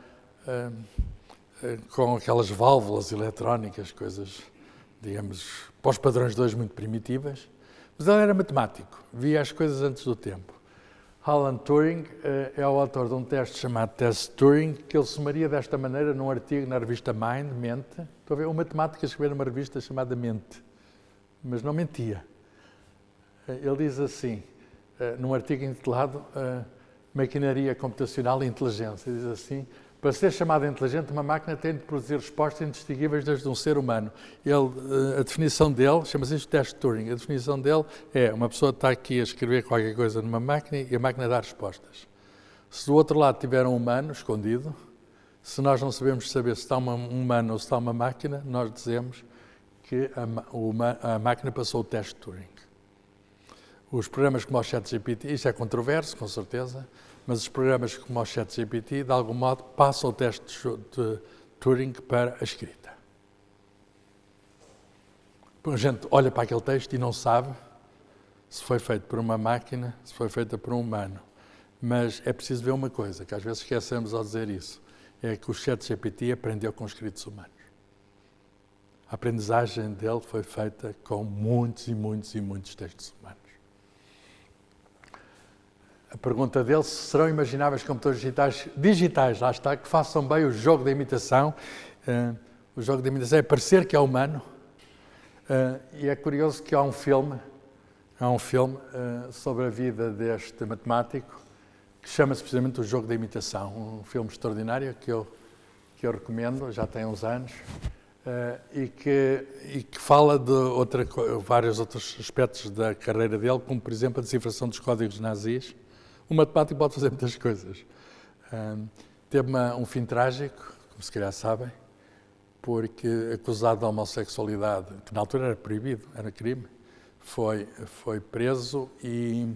com aquelas válvulas eletrónicas, coisas, digamos, para os padrões de hoje muito primitivas, mas ele era matemático, via as coisas antes do tempo. Alan Turing é o autor de um teste chamado teste Turing, que ele sumaria desta maneira num artigo na revista Mind, Mente. Estou a ver um matemático a escrever numa revista chamada Mente, mas não mentia. Ele diz assim, num artigo intitulado Maquinaria Computacional e Inteligência, diz assim: para ser chamada inteligente, uma máquina tem de produzir respostas indistinguíveis desde um ser humano. A definição dele, chama-se isto teste Turing, a definição dele é uma pessoa está aqui a escrever qualquer coisa numa máquina e a máquina dá respostas. Se do outro lado tiver um humano escondido, se nós não sabemos saber se está um humano ou se está uma máquina, nós dizemos que a máquina passou o teste Turing. Os programas como o ChatGPT, isto é controverso, com certeza, mas os programas como o ChatGPT, de algum modo, passam o teste de Turing para a escrita. A gente olha para aquele texto e não sabe se foi feito por uma máquina, se foi feito por um humano. Mas é preciso ver uma coisa, que às vezes esquecemos ao dizer isso, é que o ChatGPT aprendeu com escritos humanos. A aprendizagem dele foi feita com muitos e muitos e muitos textos humanos. A pergunta dele, se serão imagináveis computadores digitais, lá está, que façam bem o jogo da imitação. O jogo da imitação é parecer que é humano. E é curioso que há um filme sobre a vida deste matemático que chama-se precisamente O Jogo da Imitação. Um filme extraordinário que eu recomendo, já tem uns anos, e que fala de vários outros aspectos da carreira dele, como, por exemplo, a decifração dos códigos nazis. O matemático pode fazer muitas coisas. Teve um fim trágico, como se calhar sabem, porque acusado de homossexualidade, que na altura era proibido, era crime, foi preso e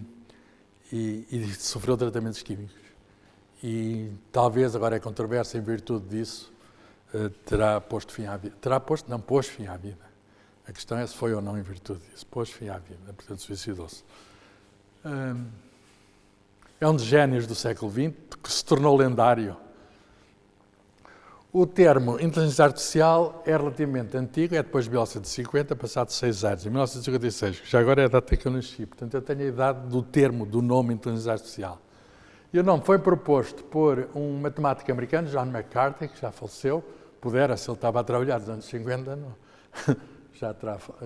sofreu tratamentos químicos. E talvez, agora é controvérsia, em virtude disso, terá posto fim à vida. Terá posto, não, pôs fim à vida. A questão é se foi ou não em virtude disso. Pôs fim à vida, portanto suicidou-se. É um dos génios do século XX que se tornou lendário. O termo inteligência artificial é relativamente antigo, é depois de 1950, passado 6 anos, em 1956, que já agora é a data que eu nasci, portanto eu tenho a idade do termo, do nome inteligência artificial. E o nome foi proposto por um matemático americano, John McCarthy, que já faleceu, pudera, se ele estava a trabalhar nos anos 50, não,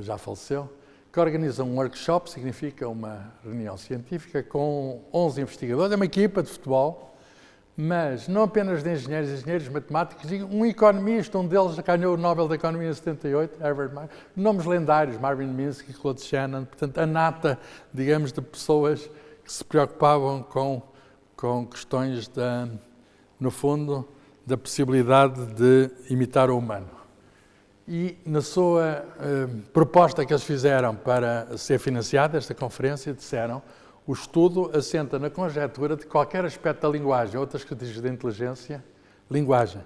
já faleceu, que organiza um workshop, significa uma reunião científica, com 11 investigadores, é uma equipa de futebol, mas não apenas de engenheiros matemáticos, e um economista, um deles ganhou o Nobel da Economia em 78, Herbert Markov, nomes lendários, Marvin Minsky, Claude Shannon, portanto, a nata, digamos, de pessoas que se preocupavam com questões, no fundo, da possibilidade de imitar o humano. E na sua proposta que eles fizeram para ser financiada, esta conferência, disseram: o estudo assenta na conjectura de qualquer aspecto da linguagem, outras características da inteligência, linguagem,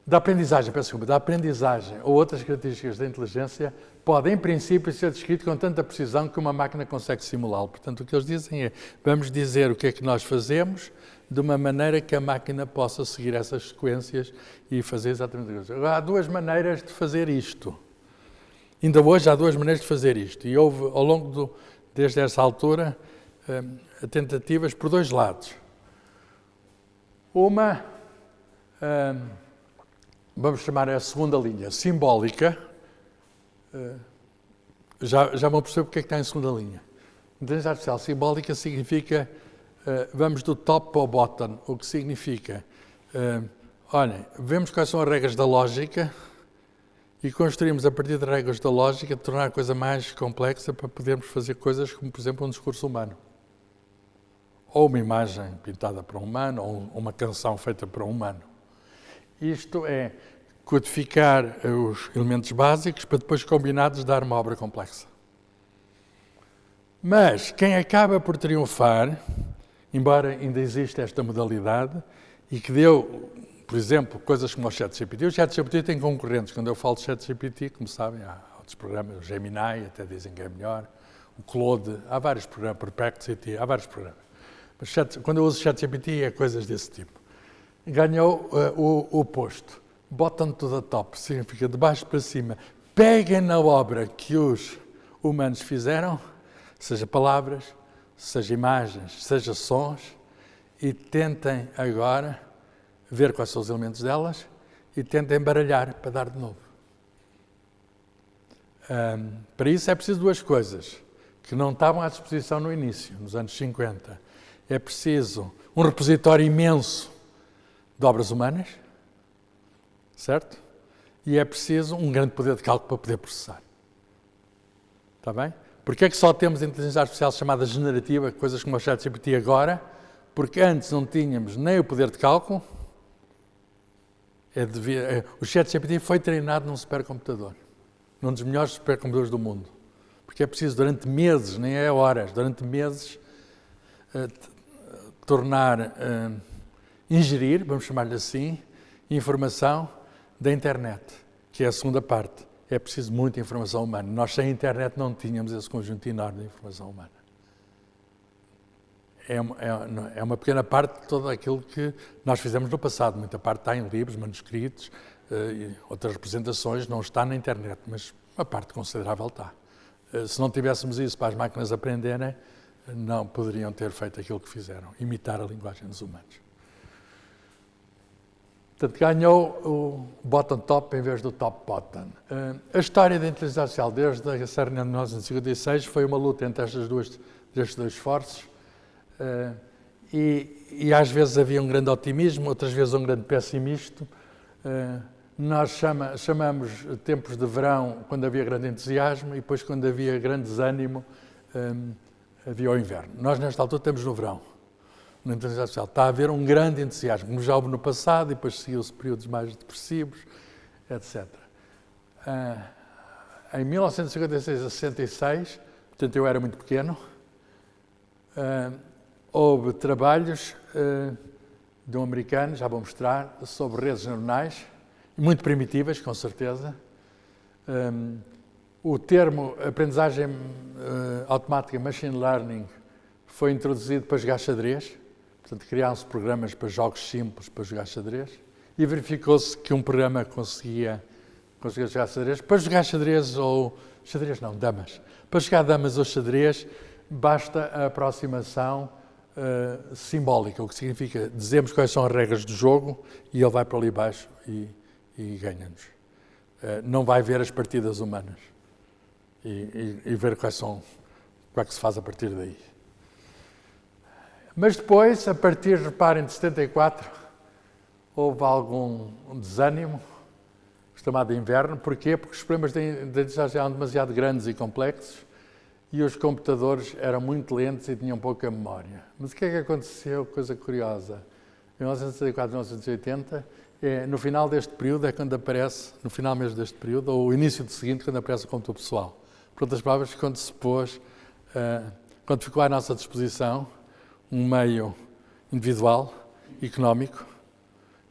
da aprendizagem ou outras características da inteligência, pode, em princípio, ser descrito com tanta precisão que uma máquina consegue simulá-lo. Portanto, o que eles dizem é, vamos dizer o que é que nós fazemos de uma maneira que a máquina possa seguir essas sequências e fazer exatamente isso. Agora, há duas maneiras de fazer isto. Ainda hoje há duas maneiras de fazer isto. E houve, ao longo desde essa altura, tentativas por dois lados. Uma, vamos chamar a segunda linha, simbólica. Já vão perceber porque é que está em segunda linha. Inteligência artificial simbólica significa, vamos do top para o bottom, o que significa, olhem, vemos quais são as regras da lógica e construímos a partir das regras da lógica tornar a coisa mais complexa para podermos fazer coisas como, por exemplo, um discurso humano. Ou uma imagem pintada para um humano, ou uma canção feita para um humano. Isto é codificar os elementos básicos para depois combinados dar uma obra complexa. Mas quem acaba por triunfar, embora ainda exista esta modalidade, e que deu, por exemplo, coisas como o ChatGPT. O ChatGPT tem concorrentes. Quando eu falo de ChatGPT, como sabem, há outros programas, o Gemini, até dizem que é melhor, o Claude, há vários programas, Perplexity, há vários programas. Mas quando eu uso ChatGPT é coisas desse tipo. Ganhou o posto. Bottom to the top, significa de baixo para cima. Peguem na obra que os humanos fizeram, seja palavras, seja imagens, seja sons, e tentem agora ver quais são os elementos delas e tentem baralhar para dar de novo. Para isso é preciso duas coisas, que não estavam à disposição no início, nos anos 50. É preciso um repositório imenso de obras humanas, certo? E é preciso um grande poder de cálculo para poder processar. Está bem? Porquê é que só temos inteligência artificial chamada generativa, coisas como o ChatGPT agora? Porque antes não tínhamos nem o poder de cálculo. O ChatGPT foi treinado num supercomputador, num dos melhores supercomputadores do mundo. Porque é preciso, durante meses, nem é horas, durante meses, ingerir, vamos chamar-lhe assim, informação da internet, que é a segunda parte. É preciso muita informação humana. Nós, sem internet, não tínhamos esse conjunto enorme de informação humana. É uma pequena parte de tudo aquilo que nós fizemos no passado. Muita parte está em livros, manuscritos, outras representações, não está na internet, mas uma parte considerável está. Se não tivéssemos isso para as máquinas aprenderem, não poderiam ter feito aquilo que fizeram, imitar a linguagem dos humanos. Portanto, ganhou o bottom-top em vez do top-bottom. A história da inteligência artificial, desde essa reunião de 1956, foi uma luta entre estes dois esforços, e às vezes havia um grande otimismo, outras vezes um grande pessimismo. Nós chamamos tempos de verão quando havia grande entusiasmo e depois quando havia grande desânimo havia o inverno. Nós nesta altura estamos no verão, na inteligência artificial. Está a haver um grande entusiasmo, como já houve no passado e depois seguiu-se períodos mais depressivos. etc. Em 1956 a 66, portanto eu era muito pequeno, houve trabalhos de um americano, já vou mostrar, sobre redes neuronais, muito primitivas, com certeza. O termo aprendizagem automática, machine learning, foi introduzido para jogar xadrez. Portanto, criaram-se programas para jogos simples para jogar xadrez. E verificou-se que um programa conseguia jogar xadrez. Para jogar xadrez ou... xadrez não, damas. Para jogar damas ou xadrez, basta a aproximação simbólica, o que significa dizemos quais são as regras do jogo e ele vai para ali baixo e ganha-nos. Não vai ver as partidas humanas e ver qual é que se faz a partir daí. Mas depois, a partir, reparem, de 74, houve algum desânimo, chamado inverno. Porquê? Porque os problemas da inteligência eram demasiado grandes e complexos e os computadores eram muito lentos e tinham pouca memória. Mas o que é que aconteceu? Coisa curiosa. Em 1974 e 1980, no final deste período é quando aparece, no final mesmo deste período, ou o início do seguinte, quando aparece o computador pessoal. Por outras palavras, quando se pôs, quando ficou à nossa disposição um meio individual, económico,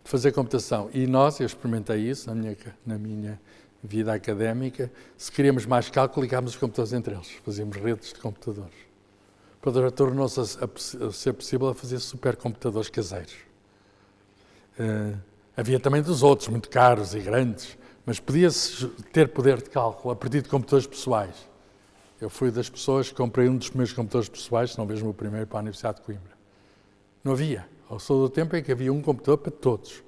de fazer computação. E nós, eu experimentei isso na minha vida académica, se queríamos mais cálculo, ligávamos os computadores entre eles. Fazíamos redes de computadores. Portanto, tornou-se a ser possível fazer supercomputadores caseiros. Havia também dos outros, muito caros e grandes, mas podia-se ter poder de cálculo a partir de computadores pessoais. Eu fui das pessoas que comprei um dos primeiros computadores pessoais, se não mesmo o primeiro, para a Universidade de Coimbra. Não havia. Eu sou do tempo em que havia um computador para todos.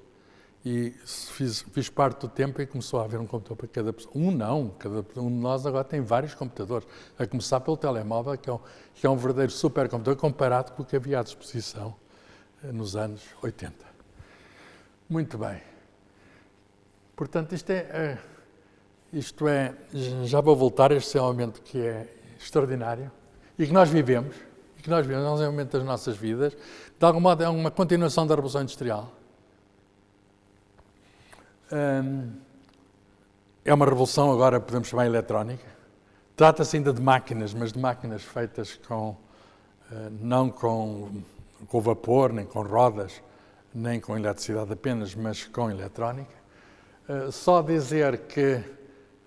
E fiz parte do tempo em que começou a haver um computador para cada pessoa. Cada um de nós agora tem vários computadores. A começar pelo telemóvel, que é um verdadeiro supercomputador comparado com o que havia à disposição nos anos 80. Muito bem. Portanto, isto é, já vou voltar, este é um momento que é extraordinário e que nós vivemos, é um momento das nossas vidas. De algum modo é uma continuação da Revolução Industrial. É uma revolução agora, podemos chamar eletrónica. Trata-se ainda de máquinas, mas de máquinas feitas não com vapor, nem com rodas, nem com eletricidade apenas, mas com eletrónica. Só dizer que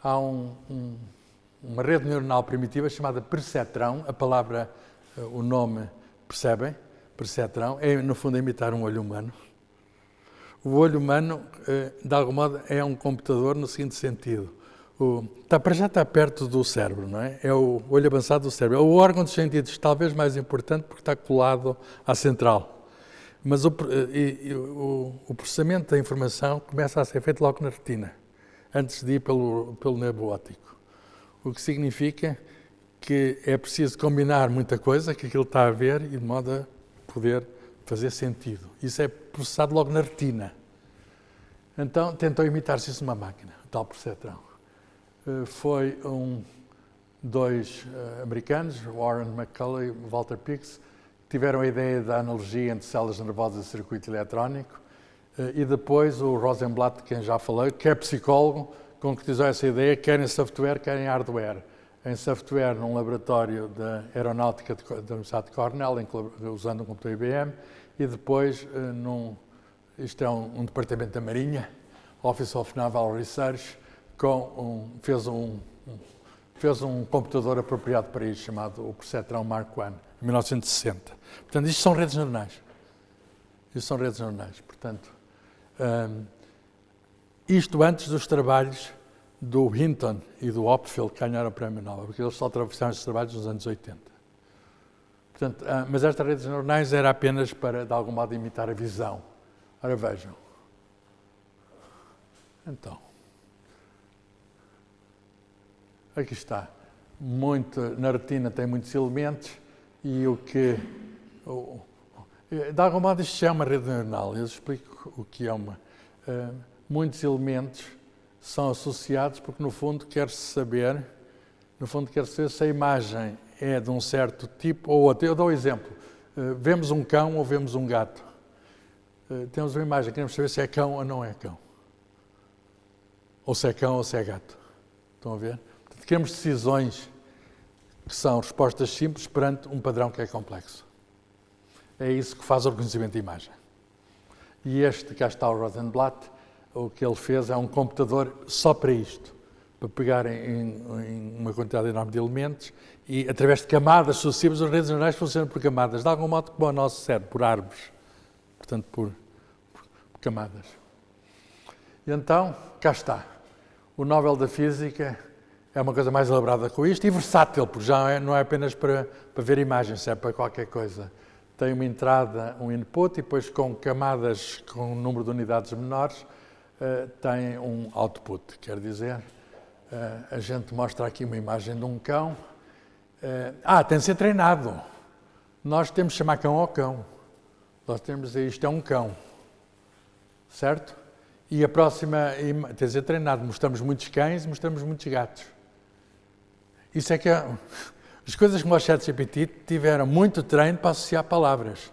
há uma rede neuronal primitiva chamada perceptrão, a palavra, o nome, percebem? Perceptrão, é no fundo imitar um olho humano. O olho humano, de algum modo, é um computador no seguinte sentido. Para já está perto do cérebro, não é? É o olho avançado do cérebro. É o órgão dos sentidos, talvez mais importante, porque está colado à central. Mas o processamento da informação começa a ser feito logo na retina, antes de ir pelo nervo óptico. O que significa que é preciso combinar muita coisa que aquilo está a ver e de modo a poder fazer sentido. Isso é processado logo na retina. Então, tentou imitar-se isso numa máquina, o tal perceptrão. Foi dois americanos, Warren McCulley e Walter Pickes, que tiveram a ideia da analogia entre células nervosas e circuito eletrónico, e depois o Rosenblatt, de quem já falei, que é psicólogo, concretizou essa ideia, quer em software, quer em hardware. Em software, num laboratório da aeronáutica da Universidade de Cornell, usando um computador IBM, e depois, isto é um departamento da Marinha, Office of Naval Research, fez um computador apropriado para isso, chamado o Perceptron Mark I, em 1960. Portanto, isto são redes neuronais. Portanto, isto antes dos trabalhos do Hinton e do Hopfield, que ganharam o Prémio Nobel, porque eles só fizeram estes trabalhos nos anos 80. Portanto, mas estas redes neuronais era apenas para, de algum modo, imitar a visão. Ora, vejam. Então, aqui está. Na retina tem muitos elementos e de algum modo, isto é uma rede neuronal. Eu explico o que é muitos elementos são associados porque, no fundo, quer-se saber se a imagem é de um certo tipo ou outro. Eu dou um exemplo. Vemos um cão ou vemos um gato. Temos uma imagem, queremos saber se é cão ou não é cão. ou se é cão ou se é gato. Estão a ver? Portanto, queremos decisões que são respostas simples perante um padrão que é complexo. É isso que faz o reconhecimento de imagem. E este, cá está o Rosenblatt, o que ele fez é um computador só para isto, para pegar em uma quantidade enorme de elementos e, através de camadas sucessivas, as redes neurais funcionam por camadas, de algum modo como o nosso cérebro, por árvores, portanto, por camadas. E então, cá está. O Nobel da Física é uma coisa mais elaborada com isto e versátil, porque já não é apenas para ver imagens, serve para qualquer coisa. Tem uma entrada, um input, e depois com camadas com um número de unidades menores, tem um output. Quer dizer, a gente mostra aqui uma imagem de um cão. Tem de ser treinado. Nós temos de chamar cão ao cão. Nós temos de dizer, isto é um cão. Certo? E a próxima, tem de ser treinado. Mostramos muitos cães e mostramos muitos gatos. Isso é que é... As coisas como o ChatGPT tiveram muito treino para associar palavras.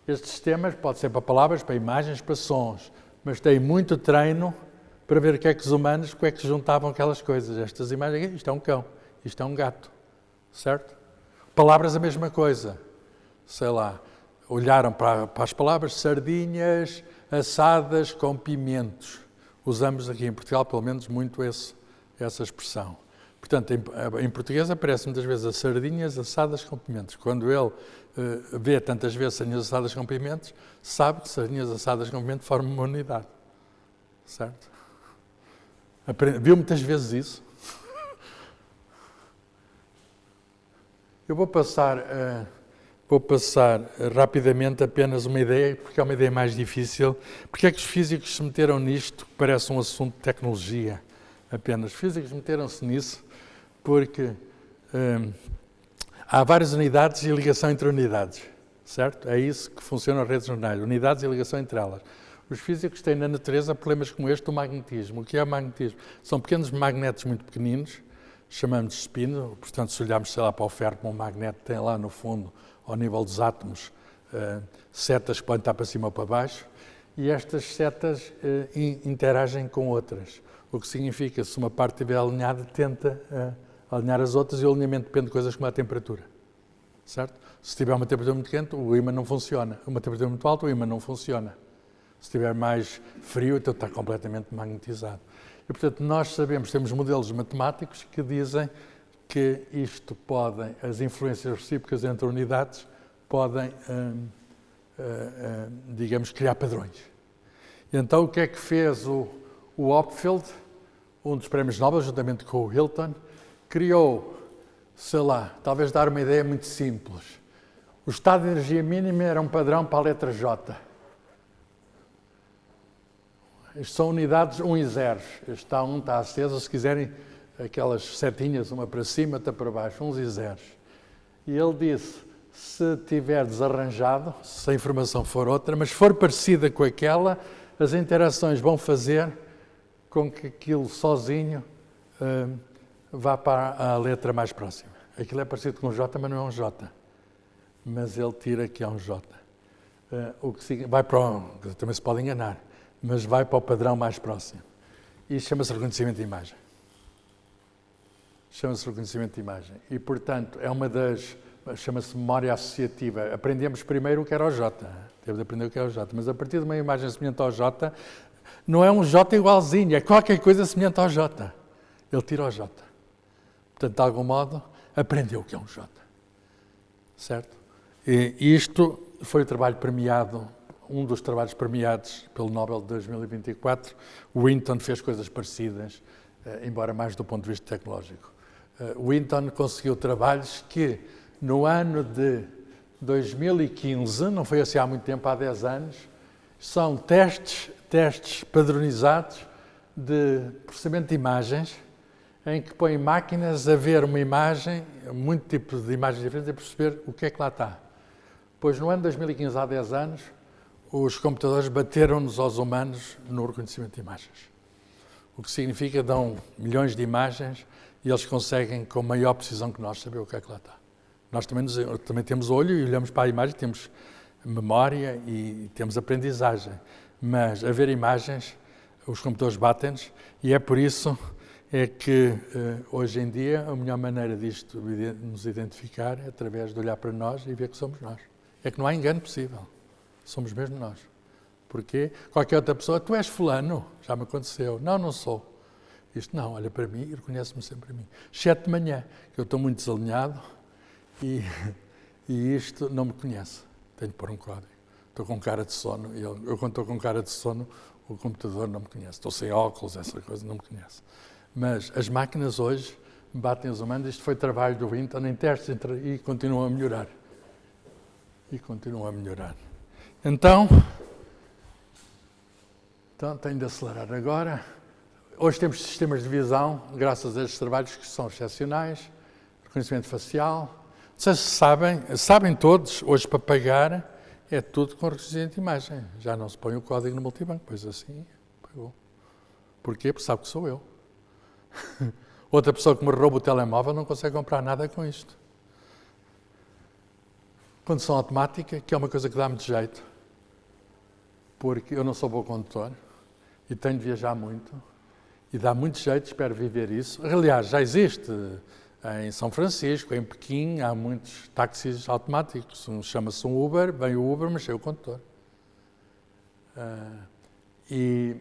Estes sistemas pode ser para palavras, para imagens, para sons, mas tem muito treino para ver o que é que os humanos, como é que juntavam aquelas coisas. Estas imagens, isto é um cão, isto é um gato, certo? Palavras a mesma coisa. Sei lá, olharam para as palavras sardinhas assadas com pimentos. Usamos aqui em Portugal, pelo menos, muito essa expressão. Portanto, em português aparece muitas vezes as sardinhas assadas com pimentos. Quando ele vê tantas vezes sardinhas assadas com pimentos, sabe que sardinhas assadas com pimentos formam uma unidade. Certo? Viu muitas vezes isso? Eu vou passar rapidamente apenas uma ideia, porque é uma ideia mais difícil. Porque é que os físicos se meteram nisto, que parece um assunto de tecnologia apenas? Os físicos meteram-se nisso porque há várias unidades e ligação entre unidades, certo? É isso que funcionam as redes neurais, unidades e ligação entre elas. Os físicos têm na natureza problemas como este do magnetismo. O que é o magnetismo? São pequenos magnetos muito pequeninos, chamamos de spin, portanto, se olharmos, sei lá, para o ferro, para um magneto, tem lá no fundo, ao nível dos átomos, setas que podem estar para cima ou para baixo, e estas setas interagem com outras, o que significa que se uma parte estiver alinhada, tenta alinhar as outras, e o alinhamento depende de coisas como a temperatura, certo? Se tiver uma temperatura muito quente, o ímã não funciona. Uma temperatura muito alta, o ímã não funciona. Se estiver mais frio, então está completamente magnetizado. E, portanto, nós sabemos, temos modelos matemáticos que dizem que isto podem, as influências recíprocas entre unidades podem, digamos, criar padrões. E então, o que é que fez o Hopfield, um dos prémios Nobel, juntamente com o Hilton, criou, sei lá, talvez dar uma ideia muito simples. O estado de energia mínima era um padrão para a letra J. Isto são unidades 1 e 0. Este está 1, está aceso, se quiserem, aquelas setinhas, uma para cima, outra para baixo, 1 e 0. E ele disse, se estiver desarranjado, se a informação for outra, mas for parecida com aquela, as interações vão fazer com que aquilo sozinho vá para a letra mais próxima. Aquilo é parecido com um J, mas não é um J. Mas ele tira que é um J. O que vai para também se pode enganar, mas vai para o padrão mais próximo. Isso chama-se reconhecimento de imagem. Chama-se reconhecimento de imagem. E, portanto, é uma das... chama-se memória associativa. Aprendemos primeiro o que era o J. Teve de aprender o que era o J. Mas a partir de uma imagem semelhante ao J, não é um J igualzinho, é qualquer coisa semelhante ao J. Ele tira o J. Portanto, de algum modo, aprendeu o que é um J. Certo? E isto foi o trabalho premiado, um dos trabalhos premiados pelo Nobel de 2024. O Hinton fez coisas parecidas, embora mais do ponto de vista tecnológico. O Hinton conseguiu trabalhos que, no ano de 2015, não foi assim há muito tempo, há 10 anos, são testes padronizados de processamento de imagens, em que põem máquinas a ver uma imagem, muito tipo de imagens diferentes, e perceber o que é que lá está. Pois no ano de 2015, há 10 anos, os computadores bateram-nos aos humanos no reconhecimento de imagens. O que significa que dão milhões de imagens e eles conseguem, com maior precisão que nós, saber o que é que lá está. Nós também temos olho e olhamos para a imagem, temos memória e temos aprendizagem. Mas a ver imagens, os computadores batem-nos, e é por isso que hoje em dia a melhor maneira disto nos identificar é através de olhar para nós e ver que somos nós. É que não há engano possível. Somos mesmo nós. Porque qualquer outra pessoa, tu és fulano, já me aconteceu. Não, não sou. Isto não, olha para mim e reconhece-me sempre a mim. Exceto de manhã, que eu estou muito desalinhado e isto não me conhece. Tenho de pôr um código. Estou com cara de sono. Eu quando estou com cara de sono, o computador não me conhece. Estou sem óculos, essa coisa, não me conhece. Mas as máquinas hoje batem os humanos. Isto foi trabalho do Winton em testes e continuam a melhorar. Então tenho de acelerar agora. Hoje temos sistemas de visão, graças a estes trabalhos que são excepcionais, reconhecimento facial. Não sei se sabem todos, hoje para pagar é tudo com reconhecimento de imagem. Já não se põe o código no multibanco, pois assim, pagou. Porquê? Porque sabe que sou eu. Outra pessoa que me rouba o telemóvel não consegue comprar nada com isto. Condução automática, que é uma coisa que dá muito jeito, porque eu não sou bom condutor e tenho de viajar muito. E dá muito jeito, espero viver isso. Aliás, já existe em São Francisco, em Pequim, há muitos táxis automáticos. Chama-se um Uber, vem o Uber, mas é o condutor. E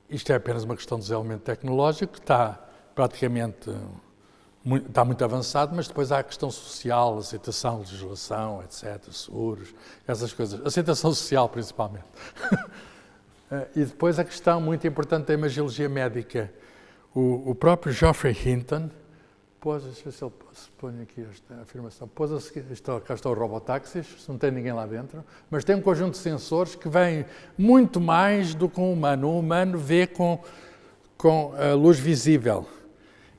isto é apenas uma questão de desenvolvimento tecnológico, que está praticamente muito avançado, mas depois há a questão social, aceitação, legislação, etc., seguros, essas coisas. Aceitação social, principalmente. E depois a questão muito importante da imagiologia médica. O próprio Geoffrey Hinton pôs, deixa eu ver se ele põe aqui esta afirmação, pôs a seguir, cá está o robotáxis, não tem ninguém lá dentro, mas tem um conjunto de sensores que vêm muito mais do que um humano. O humano vê com a luz visível.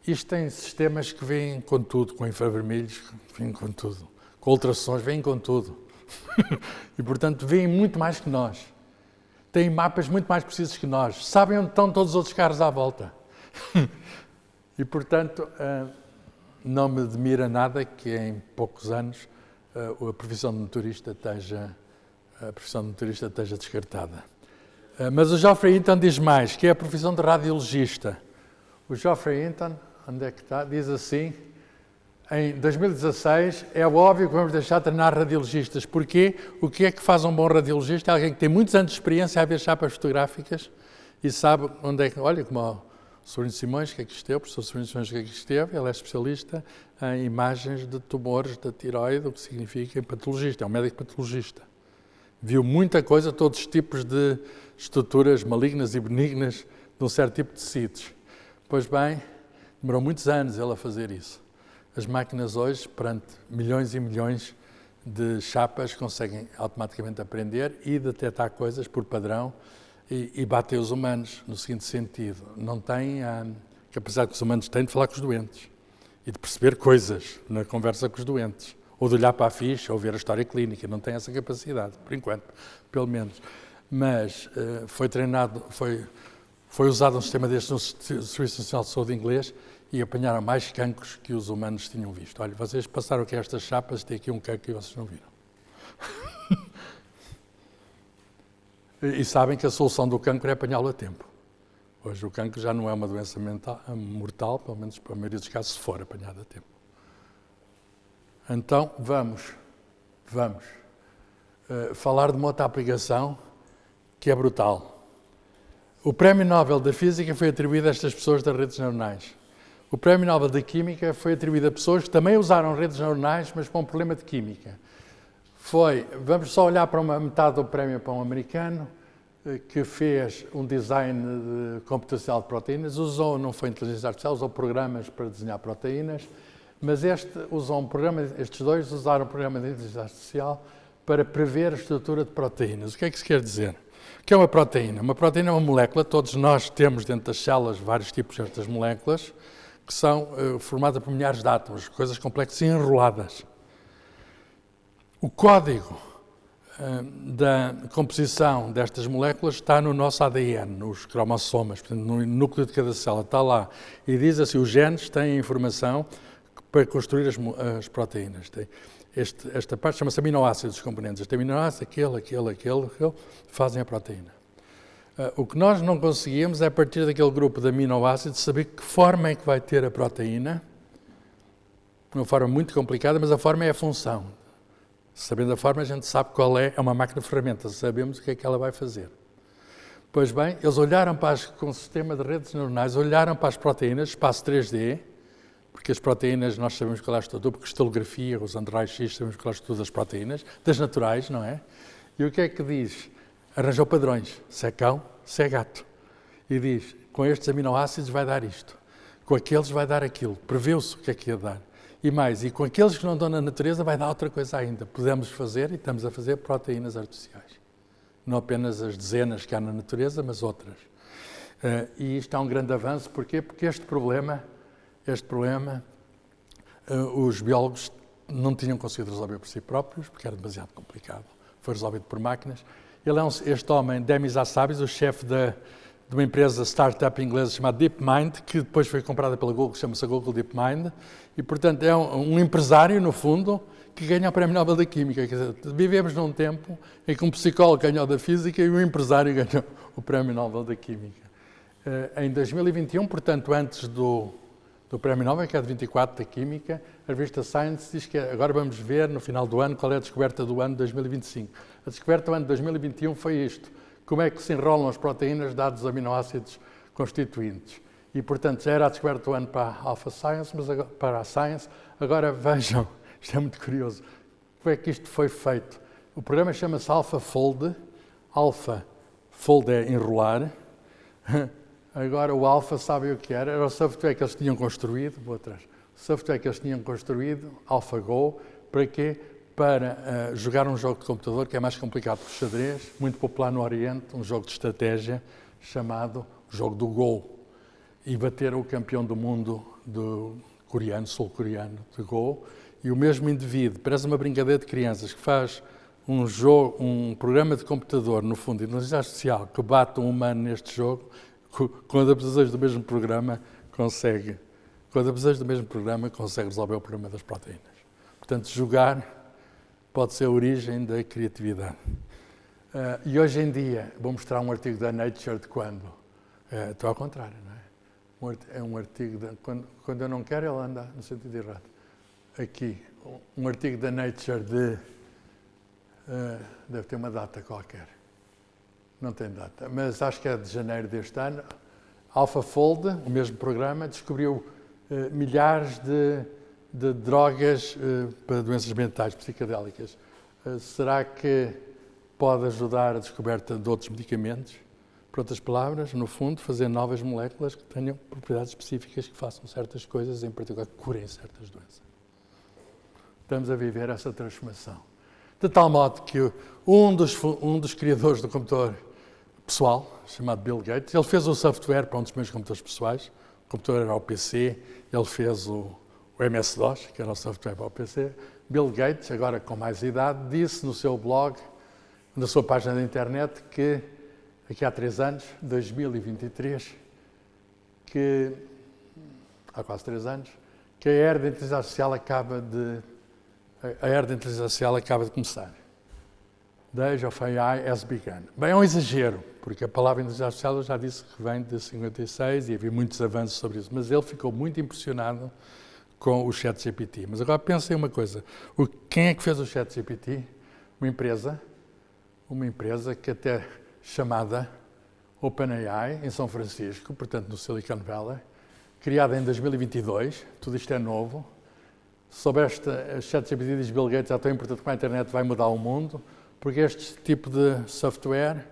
Isto tem sistemas que vêm com tudo, com infravermelhos, vêm com tudo, com ultrassons, vêm com tudo. E, portanto, veem muito mais que nós. Têm mapas muito mais precisos que nós. Sabem onde estão todos os outros carros à volta. E, portanto, não me admira nada que em poucos anos a profissão de motorista esteja descartada. Mas o Geoffrey Hinton diz mais, que é a profissão de radiologista. O Geoffrey Hinton, onde é que está? Diz assim, em 2016, é óbvio que vamos deixar de treinar radiologistas. Porquê? O que é que faz um bom radiologista? É alguém que tem muitos anos de experiência a ver chapas fotográficas e sabe onde é que... Olha, como o Sobrinho Simões, que aqui esteve, o professor Sobrinho Simões, que aqui esteve, ele é especialista em imagens de tumores da tiroide, o que significa em patologista, é um médico patologista. Viu muita coisa, todos os tipos de estruturas malignas e benignas de um certo tipo de tecidos. Pois bem, demorou muitos anos ele a fazer isso. As máquinas hoje, perante milhões e milhões de chapas, conseguem automaticamente aprender e detectar coisas por padrão e bater os humanos, no seguinte sentido. Não têm a capacidade que os humanos têm de falar com os doentes e de perceber coisas na conversa com os doentes, ou de olhar para a ficha ou ver a história clínica. Não têm essa capacidade, por enquanto, pelo menos. Mas foi treinado, foi usado um sistema deste no Serviço Nacional de Saúde inglês e apanharam mais cancros que os humanos tinham visto. Olha, vocês passaram aqui estas chapas, tem aqui um cancro que vocês não viram. E sabem que a solução do cancro é apanhá-lo a tempo. Hoje o cancro já não é uma doença mortal, pelo menos para a maioria dos casos, se for apanhado a tempo. Então, vamos falar de uma outra aplicação que é brutal. O Prémio Nobel da Física foi atribuído a estas pessoas das redes neuronais. O Prémio Nobel da Química foi atribuído a pessoas que também usaram redes neuronais, mas para um problema de química. Vamos só olhar para uma metade do prémio para um americano que fez um design computacional de proteínas, não foi inteligência artificial, usou programas para desenhar proteínas, mas estes dois usaram um programa de inteligência artificial para prever a estrutura de proteínas. O que é que isso quer dizer? O que é uma proteína? Uma proteína é uma molécula, todos nós temos dentro das células vários tipos destas moléculas, que são formadas por milhares de átomos, coisas complexas e enroladas. O código da composição destas moléculas está no nosso ADN, nos cromossomas, portanto, no núcleo de cada célula, está lá. E diz assim, os genes têm a informação para construir as proteínas. Esta parte chama-se aminoácidos, os componentes. Este aminoácido, aquele, fazem a proteína. O que nós não conseguimos é, a partir daquele grupo de aminoácidos, saber que forma é que vai ter a proteína. Uma forma muito complicada, mas a forma é a função. Sabendo a forma, a gente sabe qual é uma máquina de ferramentas, sabemos o que é que ela vai fazer. Pois bem, eles olharam com o sistema de redes neuronais, olharam para as proteínas, espaço 3D, porque as proteínas, nós sabemos qual é a estrutura, porque cristalografia, usando raio-x, sabemos qual é a estrutura das proteínas, das naturais, não é? E o que é que diz? Arranjou padrões, se é cão, se é gato. E diz, com estes aminoácidos vai dar isto, com aqueles vai dar aquilo, preveu-se o que é que ia dar. E mais, e com aqueles que não dão na natureza vai dar outra coisa ainda. Podemos fazer, e estamos a fazer, proteínas artificiais. Não apenas as dezenas que há na natureza, mas outras. E isto é um grande avanço, porquê? Porque este problema, os biólogos não tinham conseguido resolver por si próprios, porque era demasiado complicado. Foi resolvido por máquinas. Este homem, Demis Hassabis, o chefe de uma empresa startup inglesa chamada DeepMind, que depois foi comprada pela Google, chama-se Google DeepMind, e, portanto, é um empresário, no fundo, que ganha o Prémio Nobel da Química. Quer dizer, vivemos num tempo em que um psicólogo ganhou da Física e um empresário ganhou o Prémio Nobel da Química. Em 2021, portanto, antes do Prémio Nobel, que é de 24 da Química, a revista Science diz que agora vamos ver, no final do ano, qual é a descoberta do ano de 2025. A descoberta do ano de 2021 foi isto: como é que se enrolam as proteínas dados os aminoácidos constituintes. E, portanto, já era a descoberta do ano para a Alpha Science, mas agora, para a Science. Agora vejam, isto é muito curioso, como é que isto foi feito. O programa chama-se AlphaFold. AlphaFold é enrolar. Agora o Alpha, sabem o que era? Era o software que eles tinham construído, vou atrás. O software que eles tinham construído, AlphaGo, para quê? Para jogar um jogo de computador que é mais complicado que o xadrez, muito popular no Oriente, um jogo de estratégia chamado jogo do Go. E bater o campeão do mundo sul-coreano de Go. E o mesmo indivíduo, parece uma brincadeira de crianças, que faz um programa de computador, no fundo, de inteligência artificial, que bate um humano neste jogo, com adaptações do mesmo programa, consegue resolver o problema das proteínas. Portanto, jogar pode ser a origem da criatividade. E hoje em dia, vou mostrar um artigo da Nature de quando? Estou ao contrário, não é? É um artigo, quando eu não quero, ele anda no sentido errado. Aqui, um artigo da Nature deve ter uma data qualquer. Não tem data, mas acho que é de janeiro deste ano. AlphaFold, o mesmo programa, descobriu milhares de drogas para doenças mentais, psicodélicas. Será que pode ajudar a descoberta de outros medicamentos? Por outras palavras, no fundo, fazer novas moléculas que tenham propriedades específicas que façam certas coisas, em particular que curem certas doenças. Estamos a viver essa transformação. De tal modo que um dos criadores do computador pessoal, chamado Bill Gates, ele fez o software para um dos meus computadores pessoais. O computador era o PC, ele fez o MS-DOS, que era o software para o PC. Bill Gates, agora com mais idade, disse no seu blog, na sua página da internet, que aqui há 3 anos, 2023, há quase 3 anos, que a era da inteligência artificial acaba de começar. The age of AI has begun. Bem, é um exagero, porque a palavra inteligência artificial eu já disse que vem de 56 e havia muitos avanços sobre isso, mas ele ficou muito impressionado com o ChatGPT. Mas agora pensem uma coisa, quem é que fez o ChatGPT? Uma empresa que até chamada OpenAI, em São Francisco, portanto no Silicon Valley, criada em 2022, tudo isto é novo. Sobre esta ChatGPT, diz Bill Gates, é tão importante como a internet vai mudar o mundo, porque este tipo de software,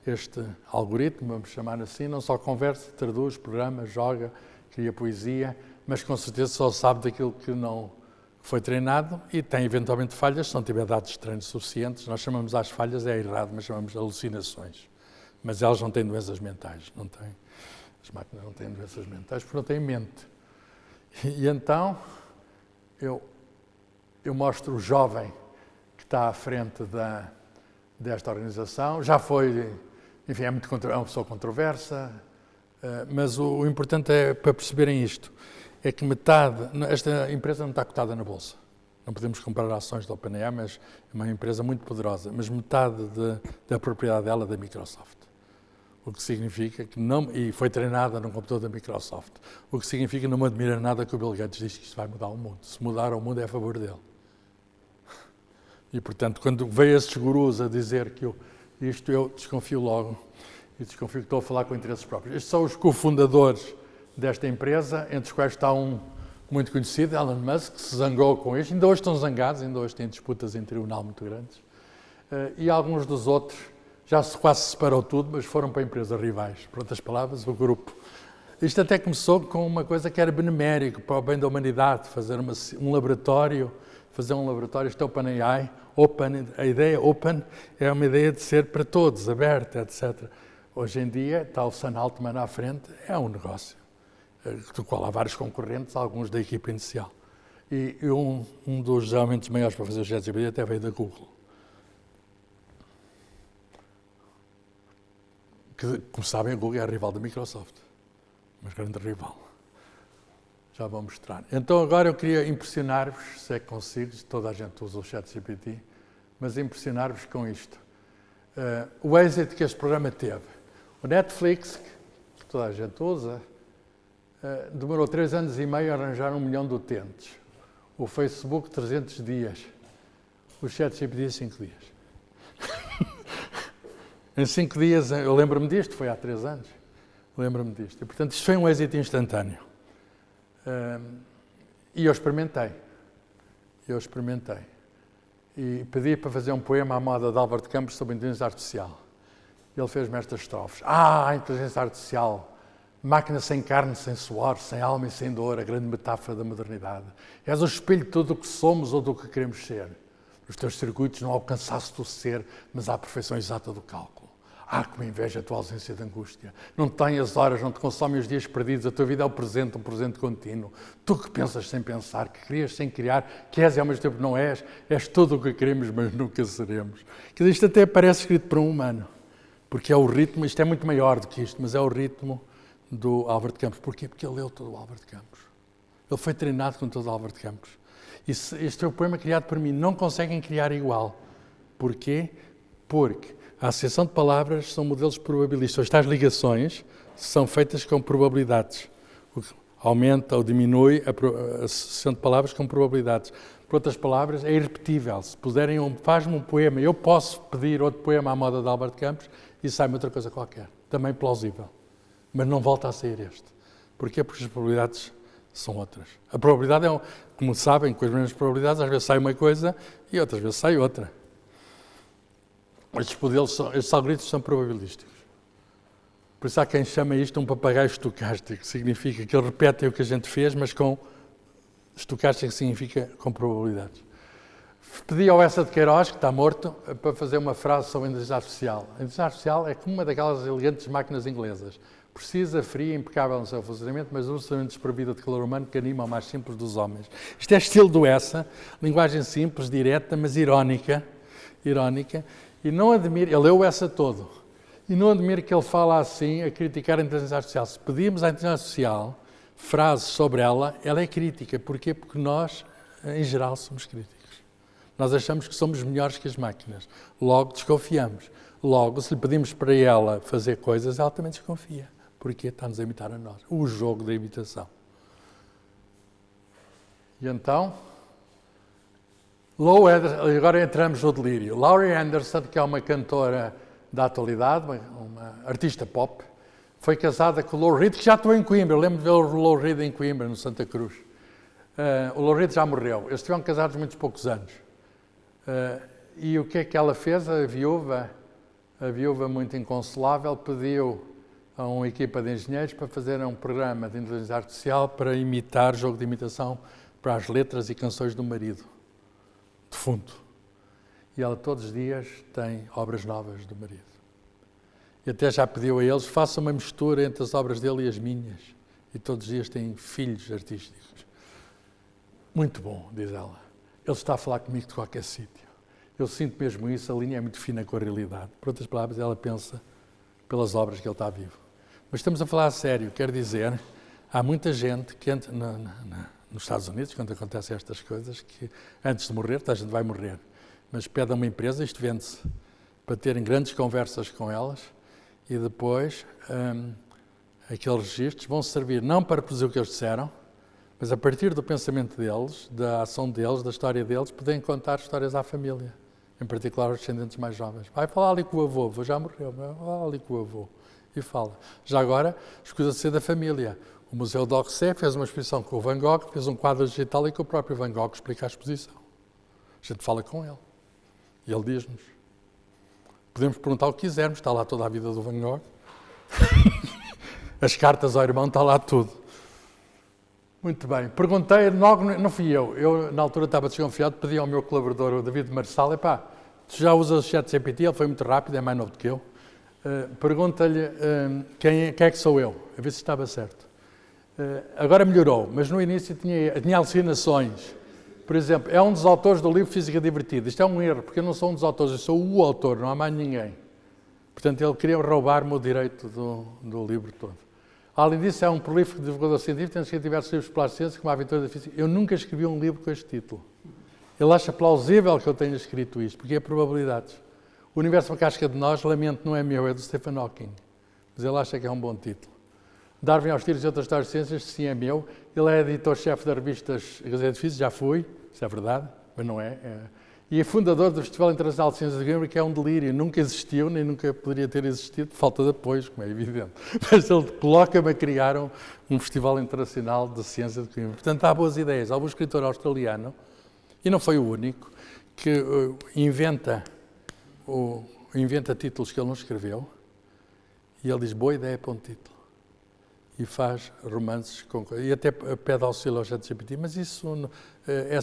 este algoritmo, vamos chamar assim, não só conversa, traduz, programa, joga, cria poesia, mas com certeza só sabe daquilo que não foi treinado e tem eventualmente falhas, se não tiver dados de treino suficientes. Nós chamamos às falhas, é errado, mas chamamos de alucinações. Mas elas não têm doenças mentais, não têm. As máquinas não têm doenças mentais porque não têm mente. E então, eu mostro o jovem que está à frente desta organização. Já foi, enfim, é uma pessoa controversa, mas o importante é, para perceberem isto, é que esta empresa não está cotada na Bolsa. Não podemos comprar ações da OpenAI, mas é uma empresa muito poderosa, mas metade da propriedade dela é da Microsoft. O que significa que não... E foi treinada num computador da Microsoft. O que significa que não me admira nada que o Bill Gates diz que isto vai mudar o mundo. Se mudar o mundo é a favor dele. E, portanto, quando veio esses gurus a dizer que isto eu desconfio logo. E desconfio que estou a falar com interesses próprios. Estes são os cofundadores desta empresa, entre os quais está um muito conhecido, Elon Musk, que se zangou com isto. Ainda hoje estão zangados, ainda hoje têm disputas em tribunal muito grandes. E alguns dos outros já quase se separou tudo, mas foram para empresas rivais. Por outras palavras, o grupo. Isto até começou com uma coisa que era benemérico, para o bem da humanidade, fazer um laboratório, isto é OpenAI. A ideia open é uma ideia de ser para todos, aberta, etc. Hoje em dia, está o Sam Altman à frente, é um negócio, do qual há vários concorrentes, alguns da equipa inicial. E um dos aumentos maiores para fazer o ChatGPT até veio da Google. Que, como sabem, a Google é a rival da Microsoft. Mas grande rival. Já vou mostrar. Então agora eu queria impressionar-vos, se é que consigo, toda a gente usa o ChatGPT, mas impressionar-vos com isto. O êxito que este programa teve. O Netflix, que toda a gente usa, demorou 3 anos e meio a arranjar 1 milhão de utentes. O Facebook, 300 dias. O ChatGPT, 5 dias. Em 5 dias, eu lembro-me disto, foi há 3 anos. Lembro-me disto. E, portanto, isto foi um êxito instantâneo. E eu experimentei. E pedi para fazer um poema à moda de Álvaro de Campos sobre a inteligência artificial. Ele fez-me estas estrofes. A inteligência artificial, máquina sem carne, sem suor, sem alma e sem dor, a grande metáfora da modernidade. És o espelho de tudo o que somos ou do que queremos ser. Os teus circuitos não alcançaste o ser, mas há a perfeição exata do cálculo. Como inveja a tua ausência de angústia. Não te tens horas, não te consomem os dias perdidos, a tua vida é o presente, um presente contínuo. Tu que pensas sem pensar, que crias sem criar, que és e ao mesmo tempo não és tudo o que queremos, mas nunca seremos. Quer dizer, isto até parece escrito por um humano, porque é o ritmo, isto é muito maior do que isto, mas é o ritmo do Álvaro de Campos. Porquê? Porque ele leu todo o Álvaro de Campos. Ele foi treinado com todo o Álvaro de Campos. Este é o poema criado por mim. Não conseguem criar igual. Porquê? Porque a associação de palavras são modelos probabilistas. Estas ligações são feitas com probabilidades. O que aumenta ou diminui a associação de palavras com probabilidades. Por outras palavras, é irrepetível. Se puderem, faz-me um poema, eu posso pedir outro poema à moda de Álvaro de Campos e sai-me outra coisa qualquer. Também plausível. Mas não volta a sair este. Porquê? Porque as probabilidades são outras. A probabilidade é, como sabem, com as mesmas probabilidades, às vezes sai uma coisa e outras vezes sai outra. Estes algoritmos são probabilísticos. Por isso há quem chama isto um papagaio estocástico. Significa que ele repete o que a gente fez, mas com estocástico significa com probabilidades. Pedi ao Essa de Queiroz, que está morto, para fazer uma frase sobre a inteligência artificial. A inteligência artificial é como uma daquelas elegantes máquinas inglesas. Precisa, fria, impecável no seu funcionamento, mas absolutamente desprovida de calor humano que anima o mais simples dos homens. Isto é estilo do Essa, linguagem simples, direta, mas irónica. E não admiro, ele leu essa todo, e não admiro que ele fala assim a criticar a inteligência artificial. Se pedimos à inteligência artificial frases sobre ela é crítica. Porquê? Porque nós, em geral, somos críticos. Nós achamos que somos melhores que as máquinas. Logo, desconfiamos. Logo, se lhe pedimos para ela fazer coisas, ela também desconfia. Porquê? Está-nos a imitar a nós. O jogo da imitação. E então... agora entramos no delírio. Laurie Anderson, que é uma cantora da atualidade, uma artista pop, foi casada com o Lou Reed, que já estou em Coimbra. Eu lembro de ver o Lou Reed em Coimbra, no Santa Cruz. O Lou Reed já morreu. Eles estiveram casados muitos poucos anos. E o que é que ela fez? A viúva muito inconsolável, pediu a uma equipa de engenheiros para fazer um programa de inteligência artificial para imitar, jogo de imitação, para as letras e canções do marido. De fundo. E ela todos os dias tem obras novas do marido. E até já pediu a eles, faça uma mistura entre as obras dele e as minhas. E todos os dias tem filhos artísticos. Muito bom, diz ela. Ele está a falar comigo de qualquer sítio. Eu sinto mesmo isso, a linha é muito fina com a realidade. Por outras palavras, ela pensa pelas obras que ele está vivo. Mas estamos a falar a sério, quer dizer, há muita gente que entra nos Estados Unidos, quando acontecem estas coisas, que antes de morrer, a gente vai morrer, mas pede a uma empresa, isto vende-se, para terem grandes conversas com elas e depois aqueles registros vão servir não para produzir o que eles disseram, mas a partir do pensamento deles, da ação deles, da história deles, podem contar histórias à família, em particular aos descendentes mais jovens. Vai falar ali com o avô já morreu, vai falar ali com o avô. E fala. Já agora, escusa de ser da família. O Museu d'Orsay fez uma exposição com o Van Gogh, fez um quadro digital e que o próprio Van Gogh explica a exposição. A gente fala com ele. E ele diz-nos. Podemos perguntar o que quisermos, está lá toda a vida do Van Gogh. As cartas ao irmão, está lá tudo. Muito bem. Perguntei, não fui eu. Eu, na altura, estava desconfiado, pedi ao meu colaborador, o David Marçal, tu já usas o ChatGPT? Ele foi muito rápido, é mais novo do que eu. Pergunta-lhe quem é que sou eu, a ver se estava certo. Agora melhorou, mas no início tinha alucinações. Por exemplo, é um dos autores do livro Física Divertida. Isto é um erro, porque eu não sou um dos autores, eu sou o autor, não há mais ninguém. Portanto, ele queria roubar-me o direito do livro todo. Além disso, é um prolífico divulgador científico, tem escrito diversos livros para a ciência, como a Aventura da Física. Eu nunca escrevi um livro com este título. Ele acha plausível que eu tenha escrito isto, porque é probabilidades. O Universo uma Casca de Nós, lamento, não é meu, é do Stephen Hawking. Mas ele acha que é um bom título. Darwin aos tiros e outras histórias de ciências, sim, é meu. Ele é editor-chefe das revistas Gazeta de Física, já fui, isso é verdade, mas não é. E é fundador do Festival Internacional de Ciências de Coimbra, que é um delírio. Nunca existiu, nem nunca poderia ter existido, por falta de apoio, como é evidente. Mas ele coloca-me a criar um Festival Internacional de Ciências de Coimbra. Portanto, há boas ideias. Há um escritor australiano, e não foi o único, que inventa títulos que ele não escreveu, e ele diz, boa ideia para um título. E faz romances, e até pede auxílio ao ChatGPT, mas isso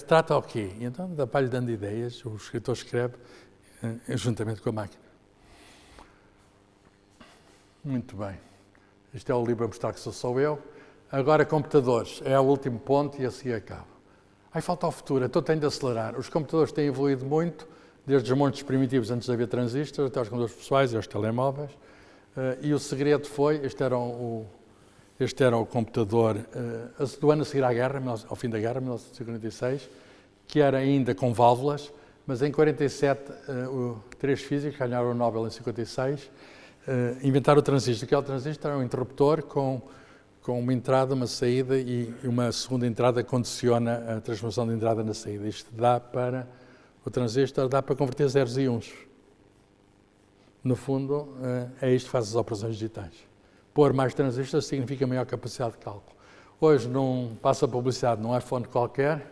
trata o quê? E então vai-lhe dando ideias, o escritor escreve juntamente com a máquina. Muito bem. Este é o livro a mostrar que sou eu. Agora, computadores. É o último ponto e assim acaba. Aí falta o futuro, então tenho de acelerar. Os computadores têm evoluído muito, desde os montes primitivos antes de haver transistores, até aos computadores pessoais e aos telemóveis. E o segredo foi, este era o computador do ano a seguir à guerra, ao fim da guerra, 1946, que era ainda com válvulas, mas em 47, três físicos ganharam o Nobel em 56, inventaram o transistor, que é o transistor, é um interruptor com uma entrada, uma saída e uma segunda entrada que condiciona a transformação de entrada na saída. Isto o transistor dá para converter zeros e uns. No fundo, é isto que faz as operações digitais. Pôr mais transistores significa maior capacidade de cálculo. Hoje não passa publicidade num iPhone qualquer,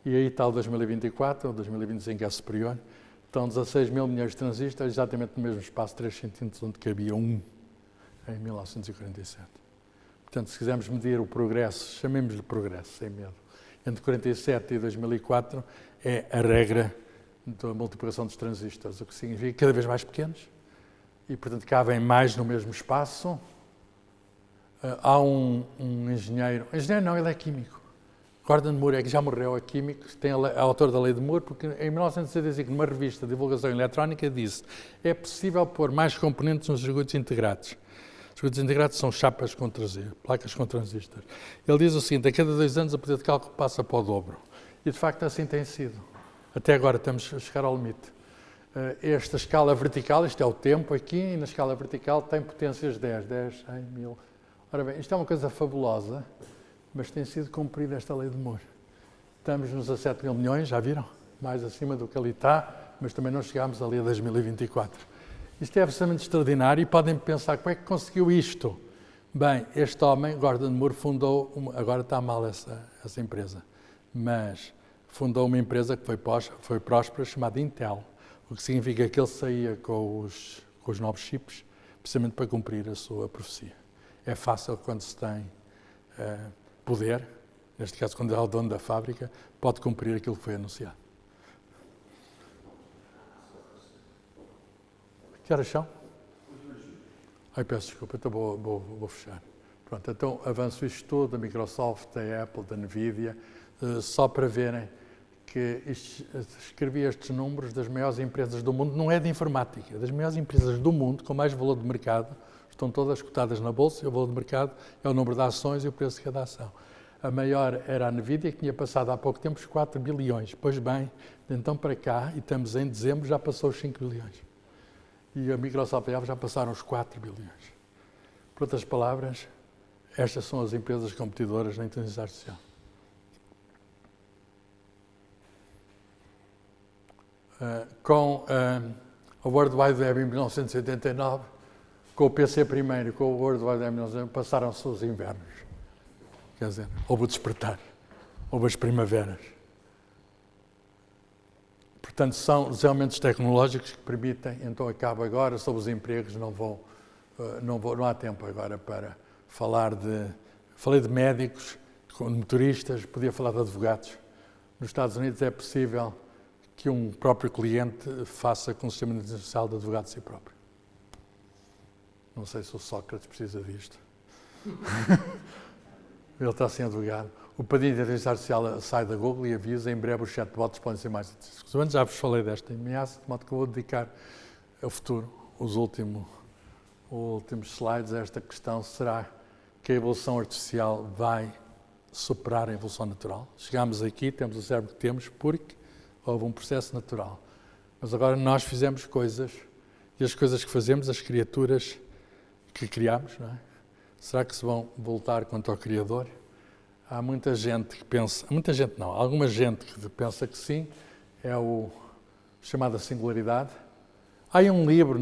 e aí está o 2024, o 2025 é superior, estão 16 mil milhões de transistores, exatamente no mesmo espaço, 3 centímetros, onde cabia um, em 1947. Portanto, se quisermos medir o progresso, chamemos-lhe progresso, sem medo. Entre 47 e 2004 é a regra da multiplicação dos transistores, o que significa cada vez mais pequenos, e, portanto, cabem mais no mesmo espaço. Há um engenheiro não, ele é químico. Gordon Moore, que já morreu, é químico, é autor da lei de Moore, porque em 1965, numa revista de divulgação eletrónica, disse é possível pôr mais componentes nos circuitos integrados. Os circuitos integrados são chapas com placas com transistores. Ele diz o seguinte, a cada 2 anos o poder de cálculo passa para o dobro. E, de facto, assim tem sido. Até agora estamos a chegar ao limite. Esta escala vertical, isto é o tempo aqui, e na escala vertical tem potências 10, 100, 1000. Ora bem, isto é uma coisa fabulosa, mas tem sido cumprida esta lei de Moore. Estamos nos 17 mil milhões, já viram? Mais acima do que ali está, mas também não chegámos ali a 2024. Isto é absolutamente extraordinário e podem pensar, como é que conseguiu isto? Bem, este homem, Gordon Moore, fundou, agora está mal essa empresa, mas fundou uma empresa que foi próspera, chamada Intel, o que significa que ele saía com os novos chips, precisamente para cumprir a sua profecia. É fácil quando se tem poder, neste caso quando é o dono da fábrica, pode cumprir aquilo que foi anunciado. Que horas são? Ai, peço desculpa, então vou fechar. Pronto, então avanço isto tudo, da Microsoft, da Apple, da Nvidia, só para verem que escrevi estes números das maiores empresas do mundo, não é de informática, das maiores empresas do mundo com mais valor de mercado, estão todas cotadas na bolsa, e o valor de mercado é o número de ações e o preço de cada ação. A maior era a Nvidia, que tinha passado há pouco tempo os 4 bilhões. Pois bem, de então para cá, e estamos em dezembro, já passou os 5 bilhões. e a Microsoft e a Apple já passaram os 4 bilhões. Por outras palavras, estas são as empresas competidoras na inteligência artificial. Com a World Wide Web em 1989, com o PC primeiro, com o World Wide Web em 1989, passaram-se os invernos. Quer dizer, houve o despertar, houve as primaveras. Portanto, são os elementos tecnológicos que permitem, então acabo agora, sobre os empregos, não há tempo agora para falar falei de médicos, de motoristas, podia falar de advogados. Nos Estados Unidos é possível que um próprio cliente faça com o sistema de inteligência artificial de advogado de si próprio. Não sei se o Sócrates precisa disto. Ele está sem advogado. O padrinho de inteligência artificial sai da Google e avisa, em breve os chatbots podem ser mais inteligentes. Já vos falei desta ameaça, de modo que eu vou dedicar ao futuro, os últimos slides a esta questão. Será que a evolução artificial vai superar a evolução natural? Chegámos aqui, temos o cérebro que temos, porque houve um processo natural. Mas agora nós fizemos coisas, e as coisas que fazemos, as criaturas que criámos, não é? Será que se vão voltar contra o Criador? Há muita gente que pensa, alguma gente que pensa que sim, é o chamada singularidade. Há um livro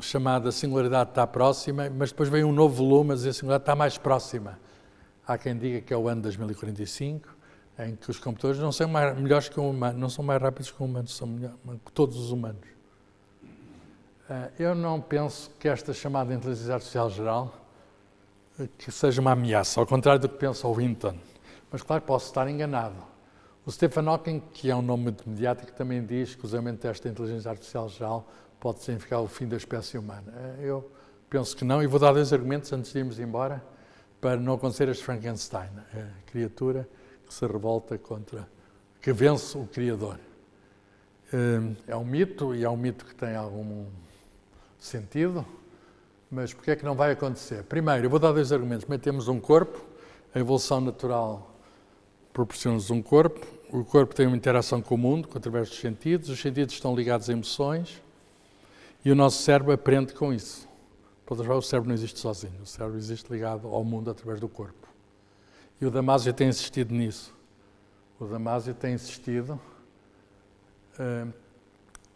chamado Singularidade está próxima, mas depois vem um novo volume a dizer a singularidade está mais próxima. Há quem diga que é o ano 2045, em que os computadores não são melhores que um humano, não são mais rápidos que um humano, são melhores que todos os humanos. Eu não penso que esta chamada inteligência artificial geral que seja uma ameaça, ao contrário do que pensa o Winton. Mas, claro, posso estar enganado. O Stephen Hawking, que é um nome muito mediático, também diz que o usamento desta inteligência artificial geral pode significar o fim da espécie humana. Eu penso que não, e vou dar 2 argumentos antes de irmos embora, para não acontecer este Frankenstein, a criatura que se revolta que vence o Criador. É um mito, e é um mito que tem algum sentido, mas porquê é que não vai acontecer? Primeiro, eu vou dar 2 argumentos. Primeiro, temos um corpo, a evolução natural proporciona-nos um corpo, o corpo tem uma interação com o mundo, através dos sentidos, os sentidos estão ligados a emoções, e o nosso cérebro aprende com isso. Por outro lado, o cérebro não existe sozinho, o cérebro existe ligado ao mundo através do corpo. E o Damasio tem insistido nisso. O Damasio tem insistido,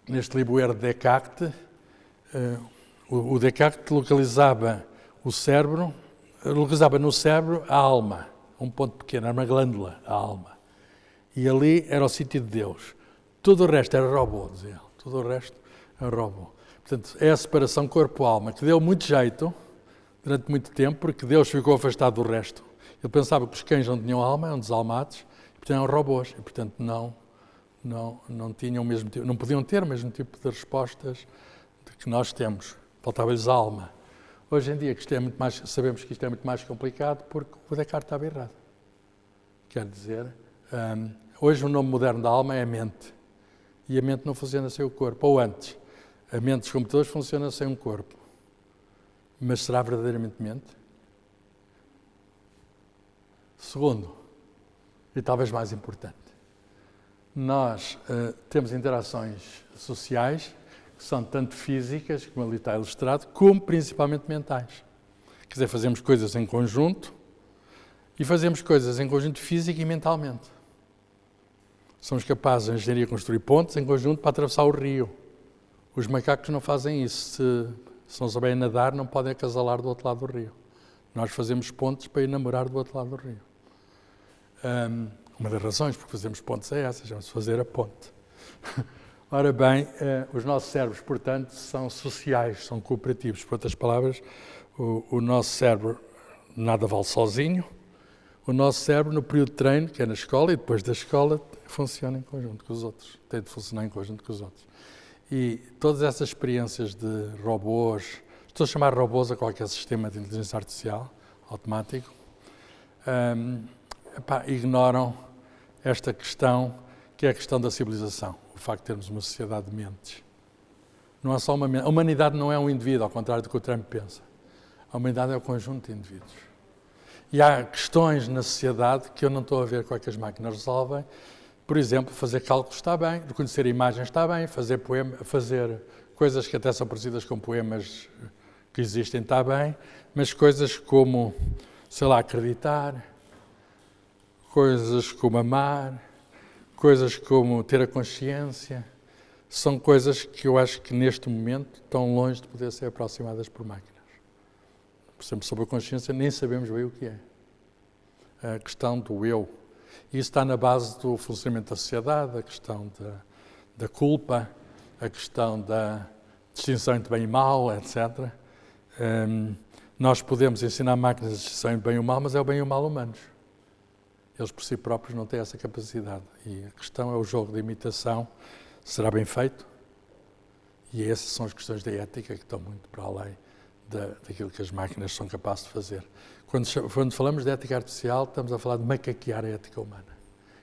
neste livro de Descartes, o Descartes localizava no cérebro a alma, um ponto pequeno, era uma glândula, a alma. E ali era o sítio de Deus. Tudo o resto era robô, dizia ele. Tudo o resto era robô. Portanto, é a separação corpo-alma, que deu muito jeito durante muito tempo, porque Deus ficou afastado do resto. Ele pensava que os cães não tinham alma, eram desalmados, e portanto eram robôs, e portanto não tinham o mesmo tipo, não podiam ter o mesmo tipo de respostas que nós temos. Faltava-lhes a alma. Hoje em dia, sabemos que isto é muito mais complicado, porque o Descartes estava errado. Quer dizer, hoje o nome moderno da alma é a mente. E a mente não funciona sem o corpo. Ou antes, a mente dos computadores funciona sem um corpo. Mas será verdadeiramente mente? Segundo, e talvez mais importante, nós temos interações sociais que são tanto físicas, como ali está ilustrado, como principalmente mentais. Quer dizer, fazemos coisas em conjunto e fazemos coisas em conjunto físico e mentalmente. Somos capazes, a engenharia, de construir pontes em conjunto para atravessar o rio. Os macacos não fazem isso. Se não souberem nadar, não podem acasalar do outro lado do rio. Nós fazemos pontes para ir namorar do outro lado do rio. Uma das razões por que fazemos pontes é essa, vamos fazer a ponte. Ora bem, os nossos cérebros, portanto, são sociais, são cooperativos. Por outras palavras, o nosso cérebro nada vale sozinho. O nosso cérebro, no período de treino, que é na escola, e depois da escola, funciona em conjunto com os outros. Tem de funcionar em conjunto com os outros. E todas essas experiências de robôs, estou a chamar robôs a qualquer sistema de inteligência artificial automático, ignoram esta questão, que é a questão da civilização. O facto de termos uma sociedade de mentes. Não é só uma mente. A humanidade não é um indivíduo, ao contrário do que o Trump pensa. A humanidade é um conjunto de indivíduos. E há questões na sociedade que eu não estou a ver como é que as máquinas resolvem. Por exemplo, fazer cálculos está bem, reconhecer imagens está bem, fazer coisas que até são parecidas com poemas que existem, está bem, mas coisas como, sei lá, acreditar, coisas como amar, coisas como ter a consciência, são coisas que eu acho que neste momento estão longe de poder ser aproximadas por máquinas. Por exemplo, sobre a consciência nem sabemos bem o que é. A questão do eu. Isso está na base do funcionamento da sociedade, a questão da culpa, a questão da distinção entre bem e mal, etc. Nós podemos ensinar máquinas a distinção entre bem e mal, mas é o bem e o mal humanos. Eles por si próprios não têm essa capacidade. E a questão é o jogo de imitação. Será bem feito? E essas são as questões da ética que estão muito para além daquilo que as máquinas são capazes de fazer. Quando falamos de ética artificial, estamos a falar de macaquear a ética humana,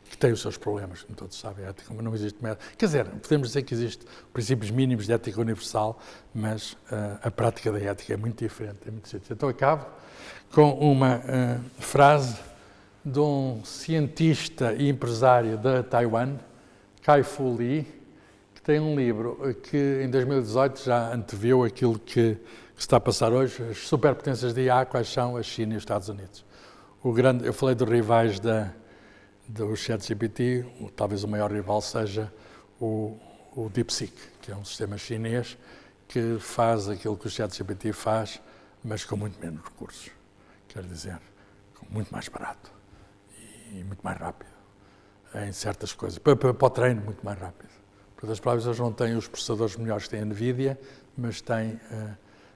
que tem os seus problemas, como todos sabem. A ética humana não existe. Quer dizer, podemos dizer que existem princípios mínimos de ética universal, mas a prática da ética é muito diferente. É muito diferente. Então acabo com uma frase de um cientista e empresário de Taiwan, Kai-Fu Lee, que tem um livro que em 2018 já anteviu aquilo que se está a passar hoje, as superpotências de IA, quais são a China e os Estados Unidos. Eu falei dos rivais do ChatGPT, talvez o maior rival seja o DeepSeek, que é um sistema chinês que faz aquilo que o ChatGPT faz, mas com muito menos recursos. Quer dizer, muito mais barato e muito mais rápido em certas coisas. Para o treino, muito mais rápido. Por outras palavras, eles não têm os processadores melhores que têm a NVIDIA, mas têm,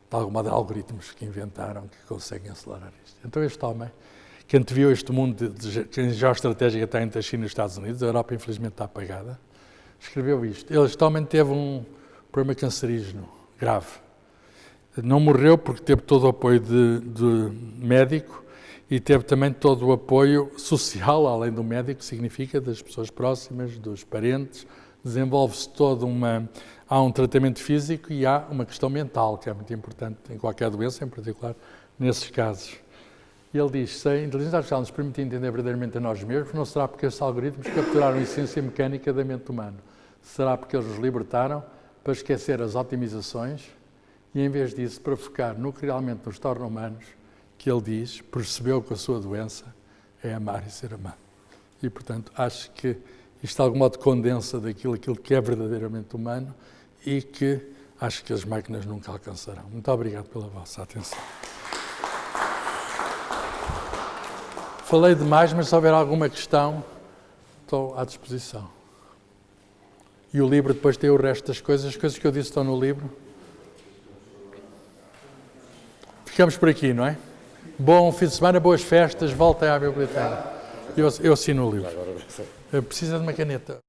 de algum modo, algoritmos que inventaram que conseguem acelerar isto. Então, este homem, que anteviu este mundo de geoestratégica está entre a China e os Estados Unidos, a Europa, infelizmente, está apagada, escreveu isto. Este homem teve um problema cancerígeno grave. Não morreu porque teve todo o apoio de médico e teve também todo o apoio social, além do médico, que significa das pessoas próximas, dos parentes. Desenvolve-se há um tratamento físico e há uma questão mental, que é muito importante em qualquer doença, em particular nesses casos. E ele diz, se a inteligência artificial nos permite entender verdadeiramente a nós mesmos, não será porque estes algoritmos capturaram a essência mecânica da mente humana. Será porque eles nos libertaram para esquecer as otimizações e, em vez disso, para focar no que realmente nos torna humanos, que ele diz, percebeu que a sua doença é amar e ser amado. E, portanto, acho que isto de algum modo condensa aquilo que é verdadeiramente humano e que acho que as máquinas nunca alcançarão. Muito obrigado pela vossa atenção. Falei demais, mas se houver alguma questão, estou à disposição. E o livro depois tem o resto das coisas. As coisas que eu disse estão no livro. Ficamos por aqui, não é? Bom fim de semana, boas festas, voltem à biblioteca. Eu assino o livro. Precisa de uma caneta.